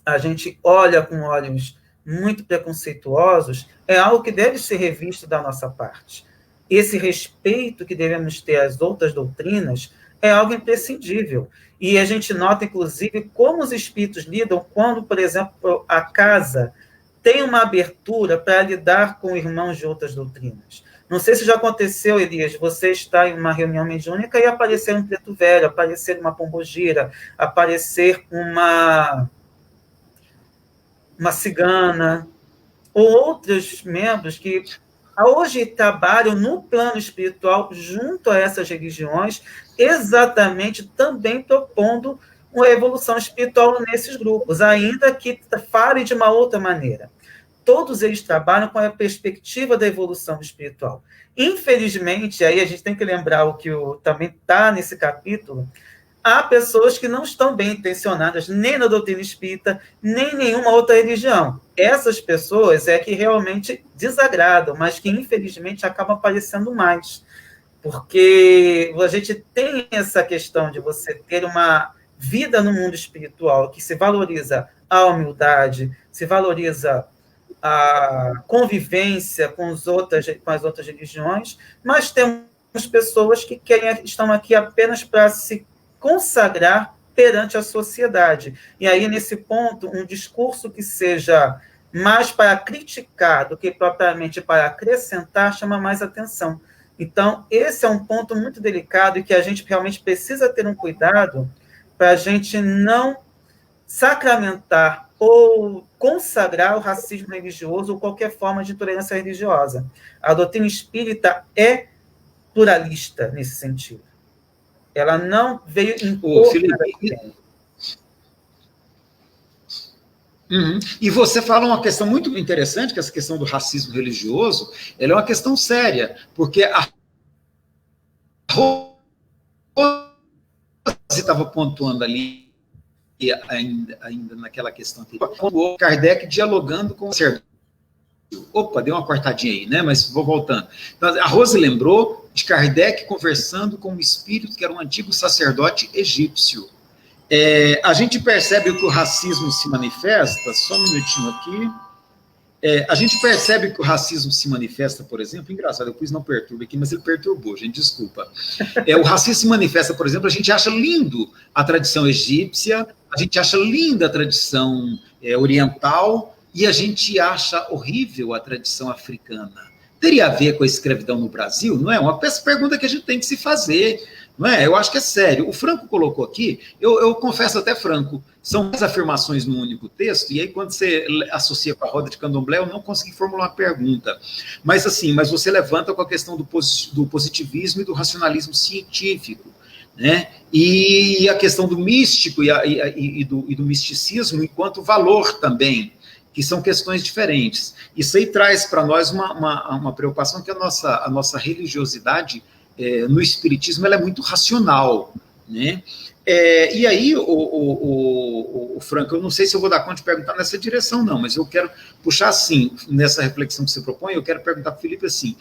a gente olha com olhos muito preconceituosos, é algo que deve ser revisto da nossa parte. Esse respeito que devemos ter às outras doutrinas é algo imprescindível. E a gente nota, inclusive, como os espíritos lidam quando, por exemplo, a casa tem uma abertura para lidar com irmãos de outras doutrinas. Não sei se já aconteceu, Elias, você está em uma reunião mediúnica e aparecer um preto velho, aparecer uma pombogira, aparecer uma cigana, ou outros membros que hoje trabalham no plano espiritual junto a essas religiões, exatamente também propondo uma evolução espiritual nesses grupos, ainda que falem de uma outra maneira. Todos eles trabalham com a perspectiva da evolução espiritual. Infelizmente, aí a gente tem que lembrar o que também está nesse capítulo, há pessoas que não estão bem intencionadas nem na doutrina espírita, nem em nenhuma outra religião. Essas pessoas é que realmente desagradam, mas que infelizmente acabam aparecendo mais. Porque a gente tem essa questão de você ter uma vida no mundo espiritual que se valoriza a humildade, se valoriza a convivência com as outras religiões, mas temos pessoas que estão aqui apenas para se consagrar perante a sociedade. E aí, nesse ponto, um discurso que seja mais para criticar do que propriamente para acrescentar chama mais atenção. Então, esse é um ponto muito delicado e que a gente realmente precisa ter um cuidado para a gente não sacramentar ou consagrar o racismo religioso ou qualquer forma de intolerância religiosa. A doutrina espírita é pluralista nesse sentido. Ela não veio impor Felipe, E você fala uma questão muito interessante, que essa questão do racismo religioso, ela é uma questão séria, porque a Rose estava pontuando ali, ainda naquela questão anterior, o Kardec dialogando com o sacerdote. Opa, deu uma cortadinha aí, né? Mas vou voltando. Então, a Rose lembrou de Kardec conversando com um espírito que era um antigo sacerdote egípcio. A gente percebe que o racismo se manifesta, só um minutinho aqui. A gente percebe que o racismo se manifesta, por exemplo, engraçado, eu pus não perturba aqui, mas ele perturbou, gente, desculpa. O racismo se manifesta, por exemplo, a gente acha lindo a tradição egípcia, a gente acha linda a tradição oriental, e a gente acha horrível a tradição africana. Teria a ver com a escravidão no Brasil? Não é? Uma pergunta que a gente tem que se fazer, não é? Eu acho que é sério. O Franco colocou aqui, eu confesso até, Franco, são 10 afirmações num único texto, e aí quando você associa com a roda de candomblé, eu não consegui formular uma pergunta. Mas assim, você levanta com a questão do positivismo e do racionalismo científico, né? E a questão do místico e do misticismo enquanto valor também, que são questões diferentes. Isso aí traz para nós uma preocupação que a nossa religiosidade no espiritismo ela é muito racional, né? E aí, o Franco, eu não sei se eu vou dar conta de perguntar nessa direção, não, mas eu quero puxar assim, nessa reflexão que você propõe, eu quero perguntar para o Felipe assim,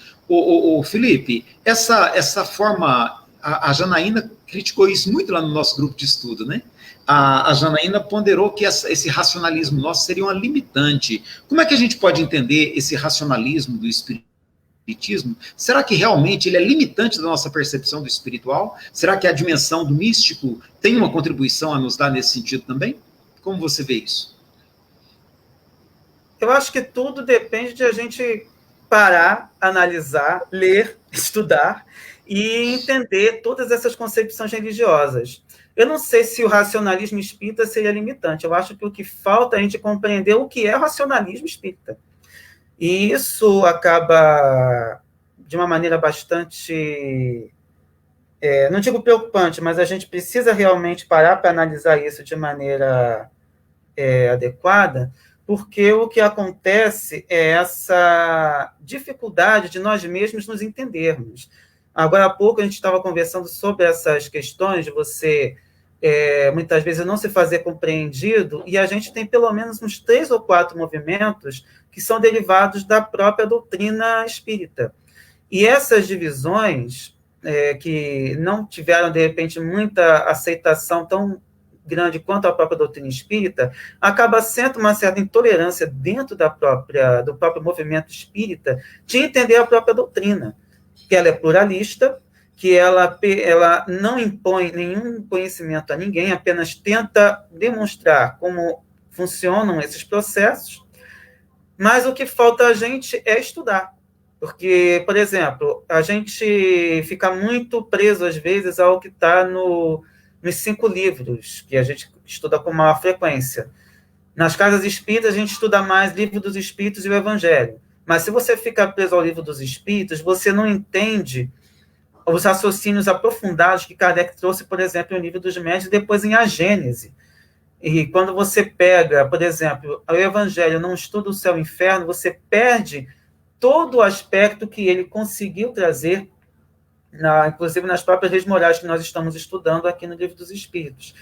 Felipe, essa forma, a Janaína criticou isso muito lá no nosso grupo de estudo, né? A Janaína ponderou que esse racionalismo nosso seria uma limitante. Como é que a gente pode entender esse racionalismo do espiritismo? Será que realmente ele é limitante da nossa percepção do espiritual? Será que a dimensão do místico tem uma contribuição a nos dar nesse sentido também? Como você vê isso? Eu acho que tudo depende de a gente parar, analisar, ler, estudar e entender todas essas concepções religiosas. Eu não sei se o racionalismo espírita seria limitante. Eu acho que o que falta é a gente compreender o que é o racionalismo espírita. E isso acaba, de uma maneira bastante, não digo preocupante, mas a gente precisa realmente parar para analisar isso de maneira adequada, porque o que acontece é essa dificuldade de nós mesmos nos entendermos. Agora há pouco a gente estava conversando sobre essas questões de você, muitas vezes, não se fazer compreendido, e a gente tem pelo menos uns 3 ou 4 movimentos que são derivados da própria doutrina espírita. E essas divisões, que não tiveram, de repente, muita aceitação tão grande quanto a própria doutrina espírita, acaba sendo uma certa intolerância dentro do próprio movimento espírita de entender a própria doutrina, que ela é pluralista, que ela não impõe nenhum conhecimento a ninguém, apenas tenta demonstrar como funcionam esses processos, mas o que falta a gente é estudar. Porque, por exemplo, a gente fica muito preso, às vezes, ao que está nos 5 livros, que a gente estuda com maior frequência. Nas casas espíritas, a gente estuda mais Livro dos Espíritos e o Evangelho. Mas se você fica preso ao Livro dos Espíritos, você não entende os raciocínios aprofundados que Kardec trouxe, por exemplo, no Livro dos Médiuns, e depois em A Gênese. E quando você pega, por exemplo, o Evangelho não estuda o céu e o inferno, você perde todo o aspecto que ele conseguiu trazer, inclusive nas próprias leis morais que nós estamos estudando aqui no Livro dos Espíritos.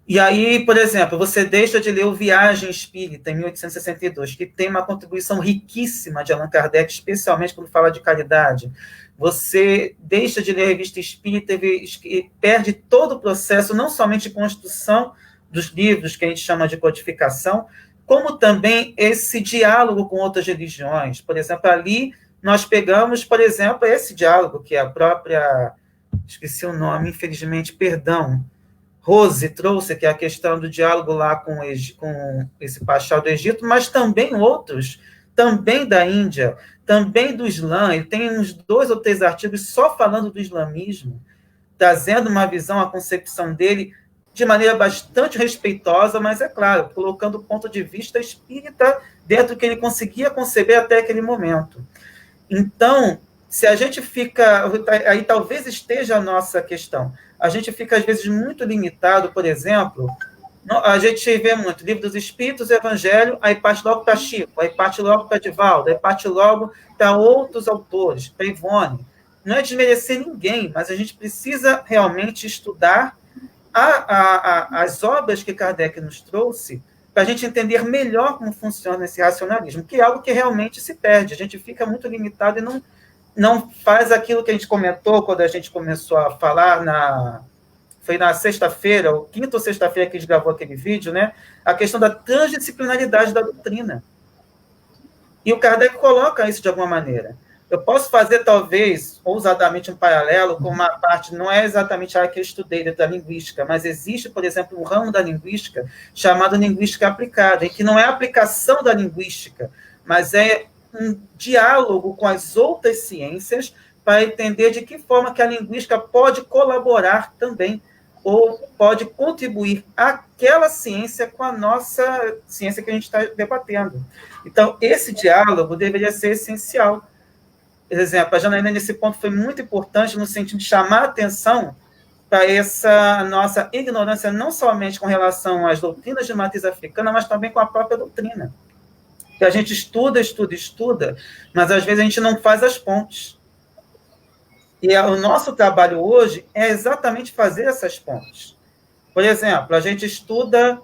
E aí, por exemplo, você deixa de ler o Viagem Espírita, em 1862, que tem uma contribuição riquíssima de Allan Kardec, especialmente quando fala de caridade. Você deixa de ler a Revista Espírita e perde todo o processo, não somente de construção dos livros, que a gente chama de codificação, como também esse diálogo com outras religiões. Por exemplo, ali nós pegamos, por exemplo, esse diálogo, que é a própria... Esqueci o nome, infelizmente, perdão. Rose trouxe, que é a questão do diálogo lá com esse Pachá do Egito, mas também outros, também da Índia, também do Islã. Ele tem uns 2 ou 3 artigos só falando do islamismo, trazendo uma visão, a concepção dele, de maneira bastante respeitosa, mas, é claro, colocando o ponto de vista espírita dentro do que ele conseguia conceber até aquele momento. Então, se a gente fica... Aí talvez esteja a nossa questão. A gente fica, às vezes, muito limitado, por exemplo, a gente vê muito Livro dos Espíritos, Evangelho, aí parte logo para Chico, aí parte logo para Divaldo, aí parte logo para outros autores, para Ivone. Não é desmerecer ninguém, mas a gente precisa realmente estudar as obras que Kardec nos trouxe para a gente entender melhor como funciona esse racionalismo, que é algo que realmente se perde. A gente fica muito limitado e não faz aquilo que a gente comentou quando a gente começou a falar foi na sexta-feira, ou quinta ou sexta-feira que a gente gravou aquele vídeo, né? A questão da transdisciplinaridade da doutrina. E o Kardec coloca isso de alguma maneira. Eu posso fazer, talvez, ousadamente, um paralelo com uma parte, não é exatamente a área que eu estudei dentro da linguística, mas existe, por exemplo, um ramo da linguística chamado linguística aplicada, em que não é a aplicação da linguística, mas é um diálogo com as outras ciências para entender de que forma que a linguística pode colaborar também, ou pode contribuir aquela ciência com a nossa ciência que a gente está debatendo. Então, esse diálogo deveria ser essencial. Por exemplo, a Janaína, nesse ponto, foi muito importante no sentido de chamar a atenção para essa nossa ignorância, não somente com relação às doutrinas de matriz africana, mas também com a própria doutrina. Que a gente estuda, mas às vezes a gente não faz as pontes. E o nosso trabalho hoje é exatamente fazer essas pontes. Por exemplo, a gente estuda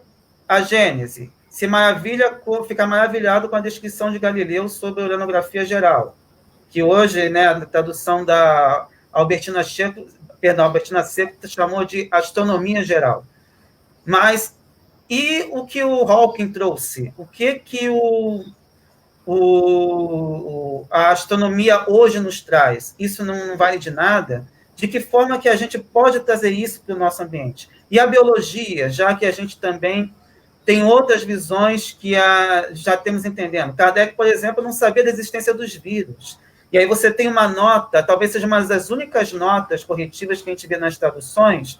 a Gênese, fica maravilhado com a descrição de Galileu sobre a oceanografia geral, que hoje, né, a tradução da Albertina Seco chamou de astronomia geral. Mas e o que o Hawking trouxe? O que a astronomia hoje nos traz? Isso não vale de nada? De que forma que a gente pode trazer isso para o nosso ambiente? E a biologia, já que a gente também tem outras visões que já temos entendendo. Kardec, por exemplo, não sabia da existência dos vírus. E aí você tem uma nota, talvez seja uma das únicas notas corretivas que a gente vê nas traduções,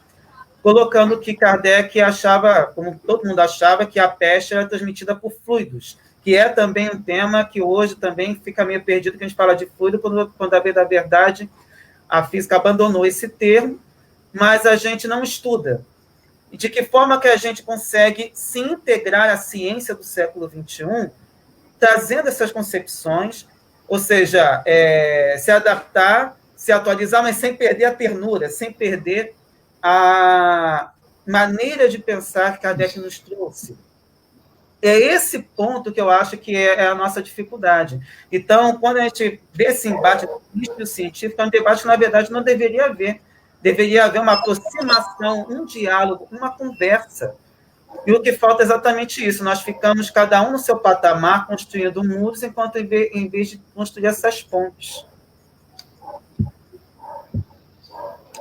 colocando que Kardec achava, como todo mundo achava, que a peste era transmitida por fluidos, que é também um tema que hoje também fica meio perdido, que a gente fala de fluido, quando a verdade, a física abandonou esse termo, mas a gente não estuda. E de que forma que a gente consegue se integrar à ciência do século XXI, trazendo essas concepções, ou seja, se adaptar, se atualizar, mas sem perder a ternura, sem perder a maneira de pensar que Kardec nos trouxe. É esse ponto que eu acho que é a nossa dificuldade. Então, quando a gente vê esse embate científico, é um debate que, na verdade, não deveria haver. Deveria haver uma aproximação, um diálogo, uma conversa. E o que falta é exatamente isso. Nós ficamos, cada um no seu patamar, construindo muros, enquanto em vez de construir essas pontes.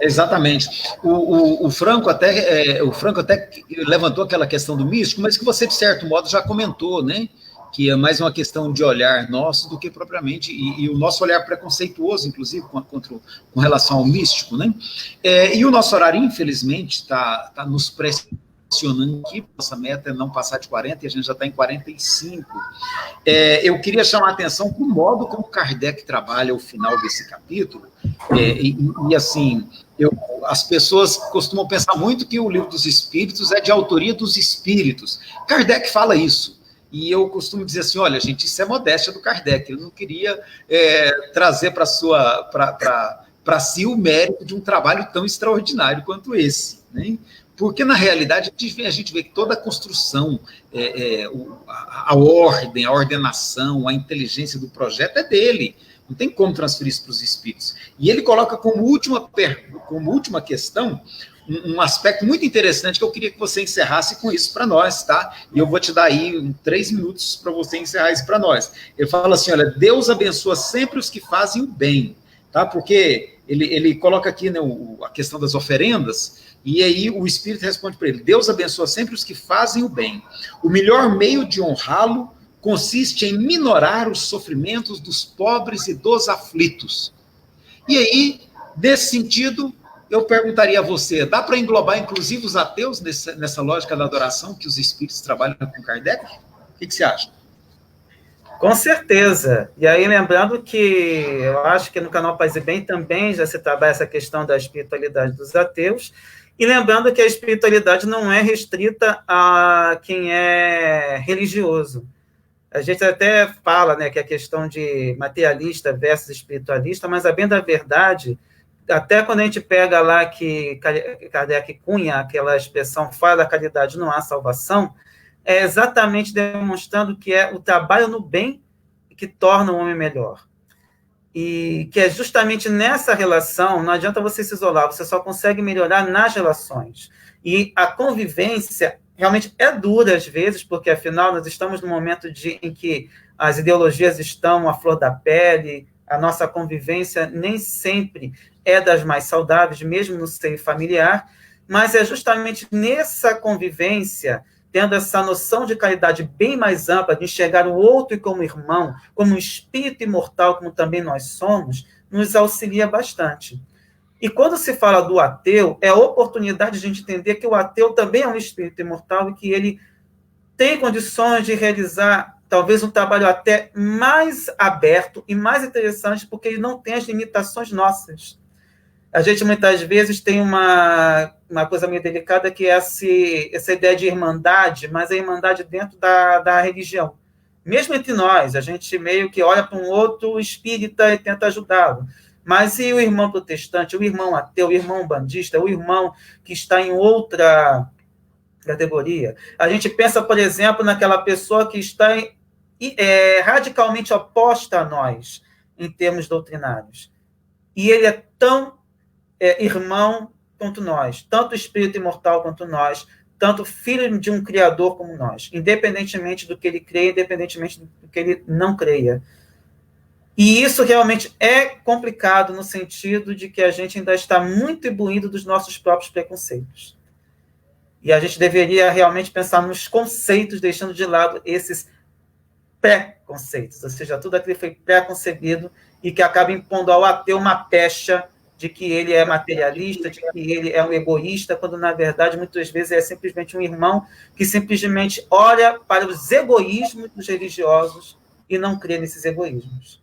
Exatamente. O Franco até levantou aquela questão do místico, mas que você, de certo modo, já comentou, né? Que é mais uma questão de olhar nosso do que propriamente, e o nosso olhar preconceituoso, inclusive, com relação ao místico, né? E o nosso horário, infelizmente, está nos pressionando emocionando aqui, nossa meta é não passar de 40 e a gente já está em 45. Eu queria chamar a atenção para o modo como Kardec trabalha o final desse capítulo, e assim, as pessoas costumam pensar muito que o Livro dos Espíritos é de autoria dos espíritos. Kardec fala isso. E eu costumo dizer assim, olha, gente, isso é modéstia do Kardec, ele não queria trazer para si o mérito de um trabalho tão extraordinário quanto esse, né? Porque, na realidade, a gente vê que toda a construção, a ordem, a ordenação, a inteligência do projeto é dele, não tem como transferir isso para os espíritos. E ele coloca como última questão um aspecto muito interessante que eu queria que você encerrasse com isso para nós, tá? E eu vou te dar aí 3 minutos para você encerrar isso para nós. Ele fala assim, olha, Deus abençoa sempre os que fazem o bem, tá? Porque ele coloca aqui, né, a questão das oferendas, e aí o Espírito responde para ele, Deus abençoa sempre os que fazem o bem. O melhor meio de honrá-lo consiste em minorar os sofrimentos dos pobres e dos aflitos. E aí, nesse sentido, eu perguntaria a você, dá para englobar inclusive os ateus nessa lógica da adoração que os espíritos trabalham com Kardec? O que você acha? Com certeza. E aí, lembrando que eu acho que no canal Paz e Bem também já se trabalha essa questão da espiritualidade dos ateus, e lembrando que a espiritualidade não é restrita a quem é religioso. A gente até fala, né, que a questão de materialista versus espiritualista, mas a bem da verdade, até quando a gente pega lá que Kardec cunha aquela expressão, fora da caridade não há salvação, é exatamente demonstrando que é o trabalho no bem que torna o homem melhor. E que é justamente nessa relação, não adianta você se isolar, você só consegue melhorar nas relações. E a convivência realmente é dura às vezes, porque afinal nós estamos num momento em que as ideologias estão à flor da pele, a nossa convivência nem sempre é das mais saudáveis, mesmo no seio familiar, mas é justamente nessa convivência, tendo essa noção de caridade bem mais ampla, de enxergar o outro como irmão, como um espírito imortal, como também nós somos, nos auxilia bastante. E quando se fala do ateu, é a oportunidade de a gente entender que o ateu também é um espírito imortal e que ele tem condições de realizar talvez um trabalho até mais aberto e mais interessante, porque ele não tem as limitações nossas. A gente, muitas vezes, tem uma coisa meio delicada, que é essa ideia de irmandade, mas a irmandade dentro da religião. Mesmo entre nós, a gente meio que olha para um outro espírita e tenta ajudá-lo. Mas e o irmão protestante, o irmão ateu, o irmão bandista, o irmão que está em outra categoria? A gente pensa, por exemplo, naquela pessoa que está radicalmente oposta a nós, em termos doutrinários. E ele é tão irmão quanto nós, tanto espírito imortal quanto nós, tanto filho de um criador como nós, independentemente do que ele creia, independentemente do que ele não creia. E isso realmente é complicado no sentido de que a gente ainda está muito imbuído dos nossos próprios preconceitos. E a gente deveria realmente pensar nos conceitos, deixando de lado esses pré-conceitos, ou seja, tudo aquilo que foi pré-concebido e que acaba impondo ao ateu uma pecha de que ele é materialista, de que ele é um egoísta, quando, na verdade, muitas vezes é simplesmente um irmão que simplesmente olha para os egoísmos dos religiosos e não crê nesses egoísmos.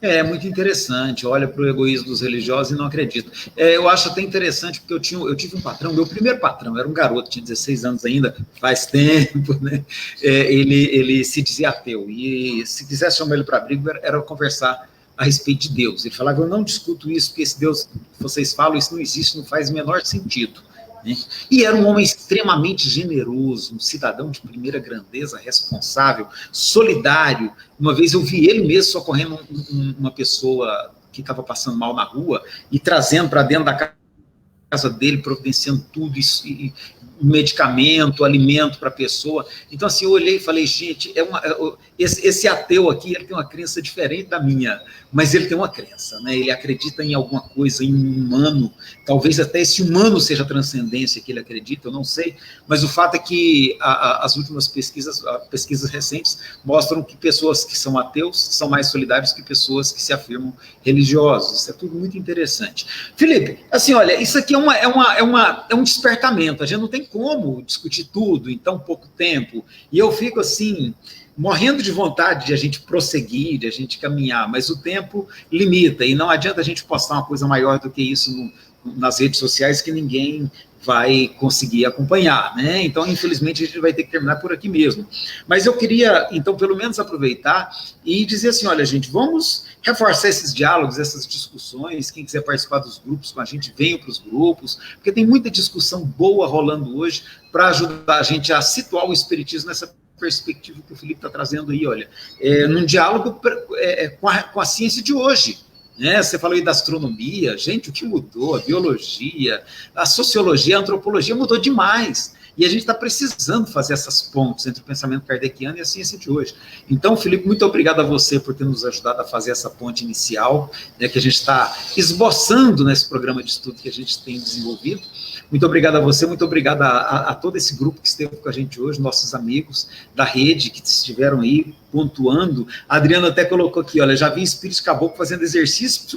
É muito interessante, olha para o egoísmo dos religiosos e não acredita. Eu acho até interessante, porque eu tive um patrão, meu primeiro patrão, era um garoto, tinha 16 anos ainda, faz tempo, né? Ele se dizia ateu, e se quisesse chamar ele para briga, era conversar a respeito de Deus. Ele falava, eu não discuto isso, porque esse Deus que vocês falam, isso não existe, não faz o menor sentido. Né? E era um homem extremamente generoso, um cidadão de primeira grandeza, responsável, solidário. Uma vez eu vi ele mesmo socorrendo uma pessoa que estava passando mal na rua e trazendo para dentro da casa casa dele, providenciando tudo, e medicamento, alimento para a pessoa. Então, assim, eu olhei e falei, gente, esse ateu aqui, ele tem uma crença diferente da minha, mas ele tem uma crença, né? Ele acredita em alguma coisa, em um humano, talvez até esse humano seja a transcendência que ele acredita, eu não sei, mas o fato é que as últimas pesquisas recentes mostram que pessoas que são ateus são mais solidários que pessoas que se afirmam religiosos. Isso é tudo muito interessante. Felipe, assim, olha, isso aqui é um despertamento, a gente não tem como discutir tudo em tão pouco tempo, e eu fico assim, morrendo de vontade de a gente prosseguir, de a gente caminhar, mas o tempo limita, e não adianta a gente postar uma coisa maior do que isso nas redes sociais que ninguém vai conseguir acompanhar, né? Então, infelizmente, a gente vai ter que terminar por aqui mesmo. Mas eu queria, então, pelo menos aproveitar e dizer assim, olha, gente, vamos reforçar esses diálogos, essas discussões, quem quiser participar dos grupos com a gente, venha para os grupos, porque tem muita discussão boa rolando hoje para ajudar a gente a situar o espiritismo nessa perspectiva que o Felipe está trazendo aí, olha, num diálogo com a ciência de hoje. Você falou aí da astronomia, gente, o que mudou? A biologia, a sociologia, a antropologia mudou demais. E a gente está precisando fazer essas pontes entre o pensamento kardeciano e a ciência de hoje. Então, Felipe, muito obrigado a você por ter nos ajudado a fazer essa ponte inicial, né, que a gente está esboçando nesse programa de estudo que a gente tem desenvolvido. Muito obrigado a você, muito obrigado a todo esse grupo que esteve com a gente hoje, nossos amigos da rede que estiveram aí pontuando. A Adriana até colocou aqui, olha, já vi espírito caboclo fazendo exercício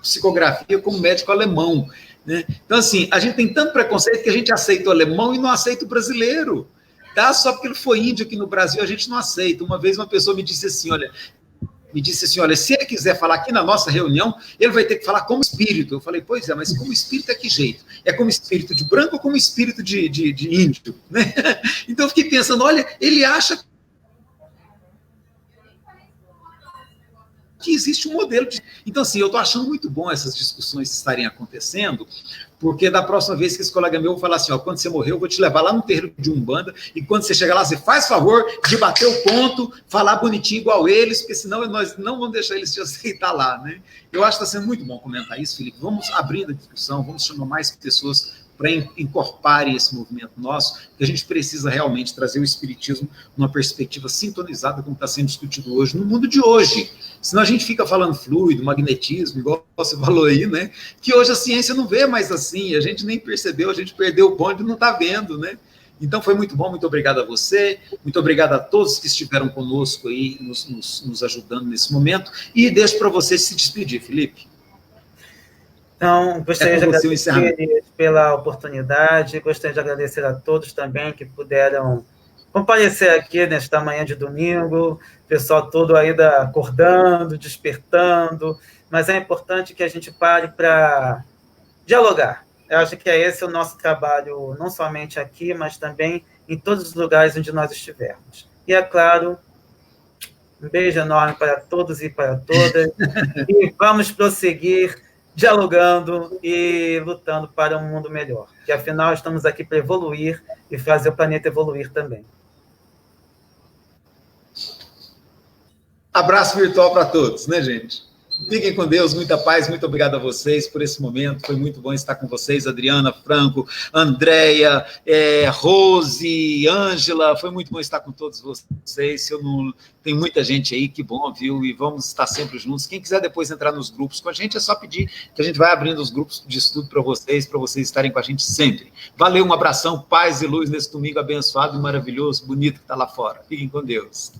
psicografia como médico alemão, né? Então, assim, a gente tem tanto preconceito que a gente aceita o alemão e não aceita o brasileiro, tá? Só porque ele foi índio aqui no Brasil, a gente não aceita. Uma vez uma pessoa me disse assim, olha, se ele quiser falar aqui na nossa reunião, ele vai ter que falar como espírito. Eu falei, pois é, mas como espírito é que jeito? É como espírito de branco ou como espírito de índio? Né? Então eu fiquei pensando, olha, ele acha que existe um modelo de... Então, assim, eu estou achando muito bom essas discussões estarem acontecendo, porque da próxima vez que esse colega meu vai falar assim, ó, quando você morrer, eu vou te levar lá no terreiro de Umbanda, e quando você chegar lá, você faz favor de bater o ponto, falar bonitinho igual eles, porque senão nós não vamos deixar eles te aceitar lá, né? Eu acho que está sendo muito bom comentar isso, Felipe. Vamos abrindo a discussão, vamos chamar mais pessoas para incorporarem esse movimento nosso, que a gente precisa realmente trazer o espiritismo numa perspectiva sintonizada, como está sendo discutido hoje, no mundo de hoje. Senão a gente fica falando fluido, magnetismo, igual você falou aí, né? Que hoje a ciência não vê mais assim, a gente nem percebeu, a gente perdeu o bonde e não está vendo, né? Então foi muito bom, muito obrigado a você, muito obrigado a todos que estiveram conosco aí, nos ajudando nesse momento, e deixo para você se despedir, Felipe. Então, gostaria de agradecer pela oportunidade, gostaria de agradecer a todos também que puderam comparecer aqui nesta manhã de domingo, o pessoal todo ainda acordando, despertando, mas é importante que a gente pare para dialogar. Eu acho que esse o nosso trabalho, não somente aqui, mas também em todos os lugares onde nós estivermos. E, é claro, um beijo enorme para todos e para todas, e vamos prosseguir dialogando e lutando para um mundo melhor. Que, afinal, estamos aqui para evoluir e fazer o planeta evoluir também. Abraço virtual para todos, né, gente? Fiquem com Deus, muita paz, muito obrigado a vocês por esse momento, foi muito bom estar com vocês, Adriana, Franco, Andréia, Rose, Ângela, foi muito bom estar com todos vocês, tem muita gente aí, que bom, viu, e vamos estar sempre juntos. Quem quiser depois entrar nos grupos com a gente, é só pedir que a gente vai abrindo os grupos de estudo para vocês estarem com a gente sempre. Valeu, um abração, paz e luz nesse domingo abençoado e maravilhoso, bonito que está lá fora. Fiquem com Deus.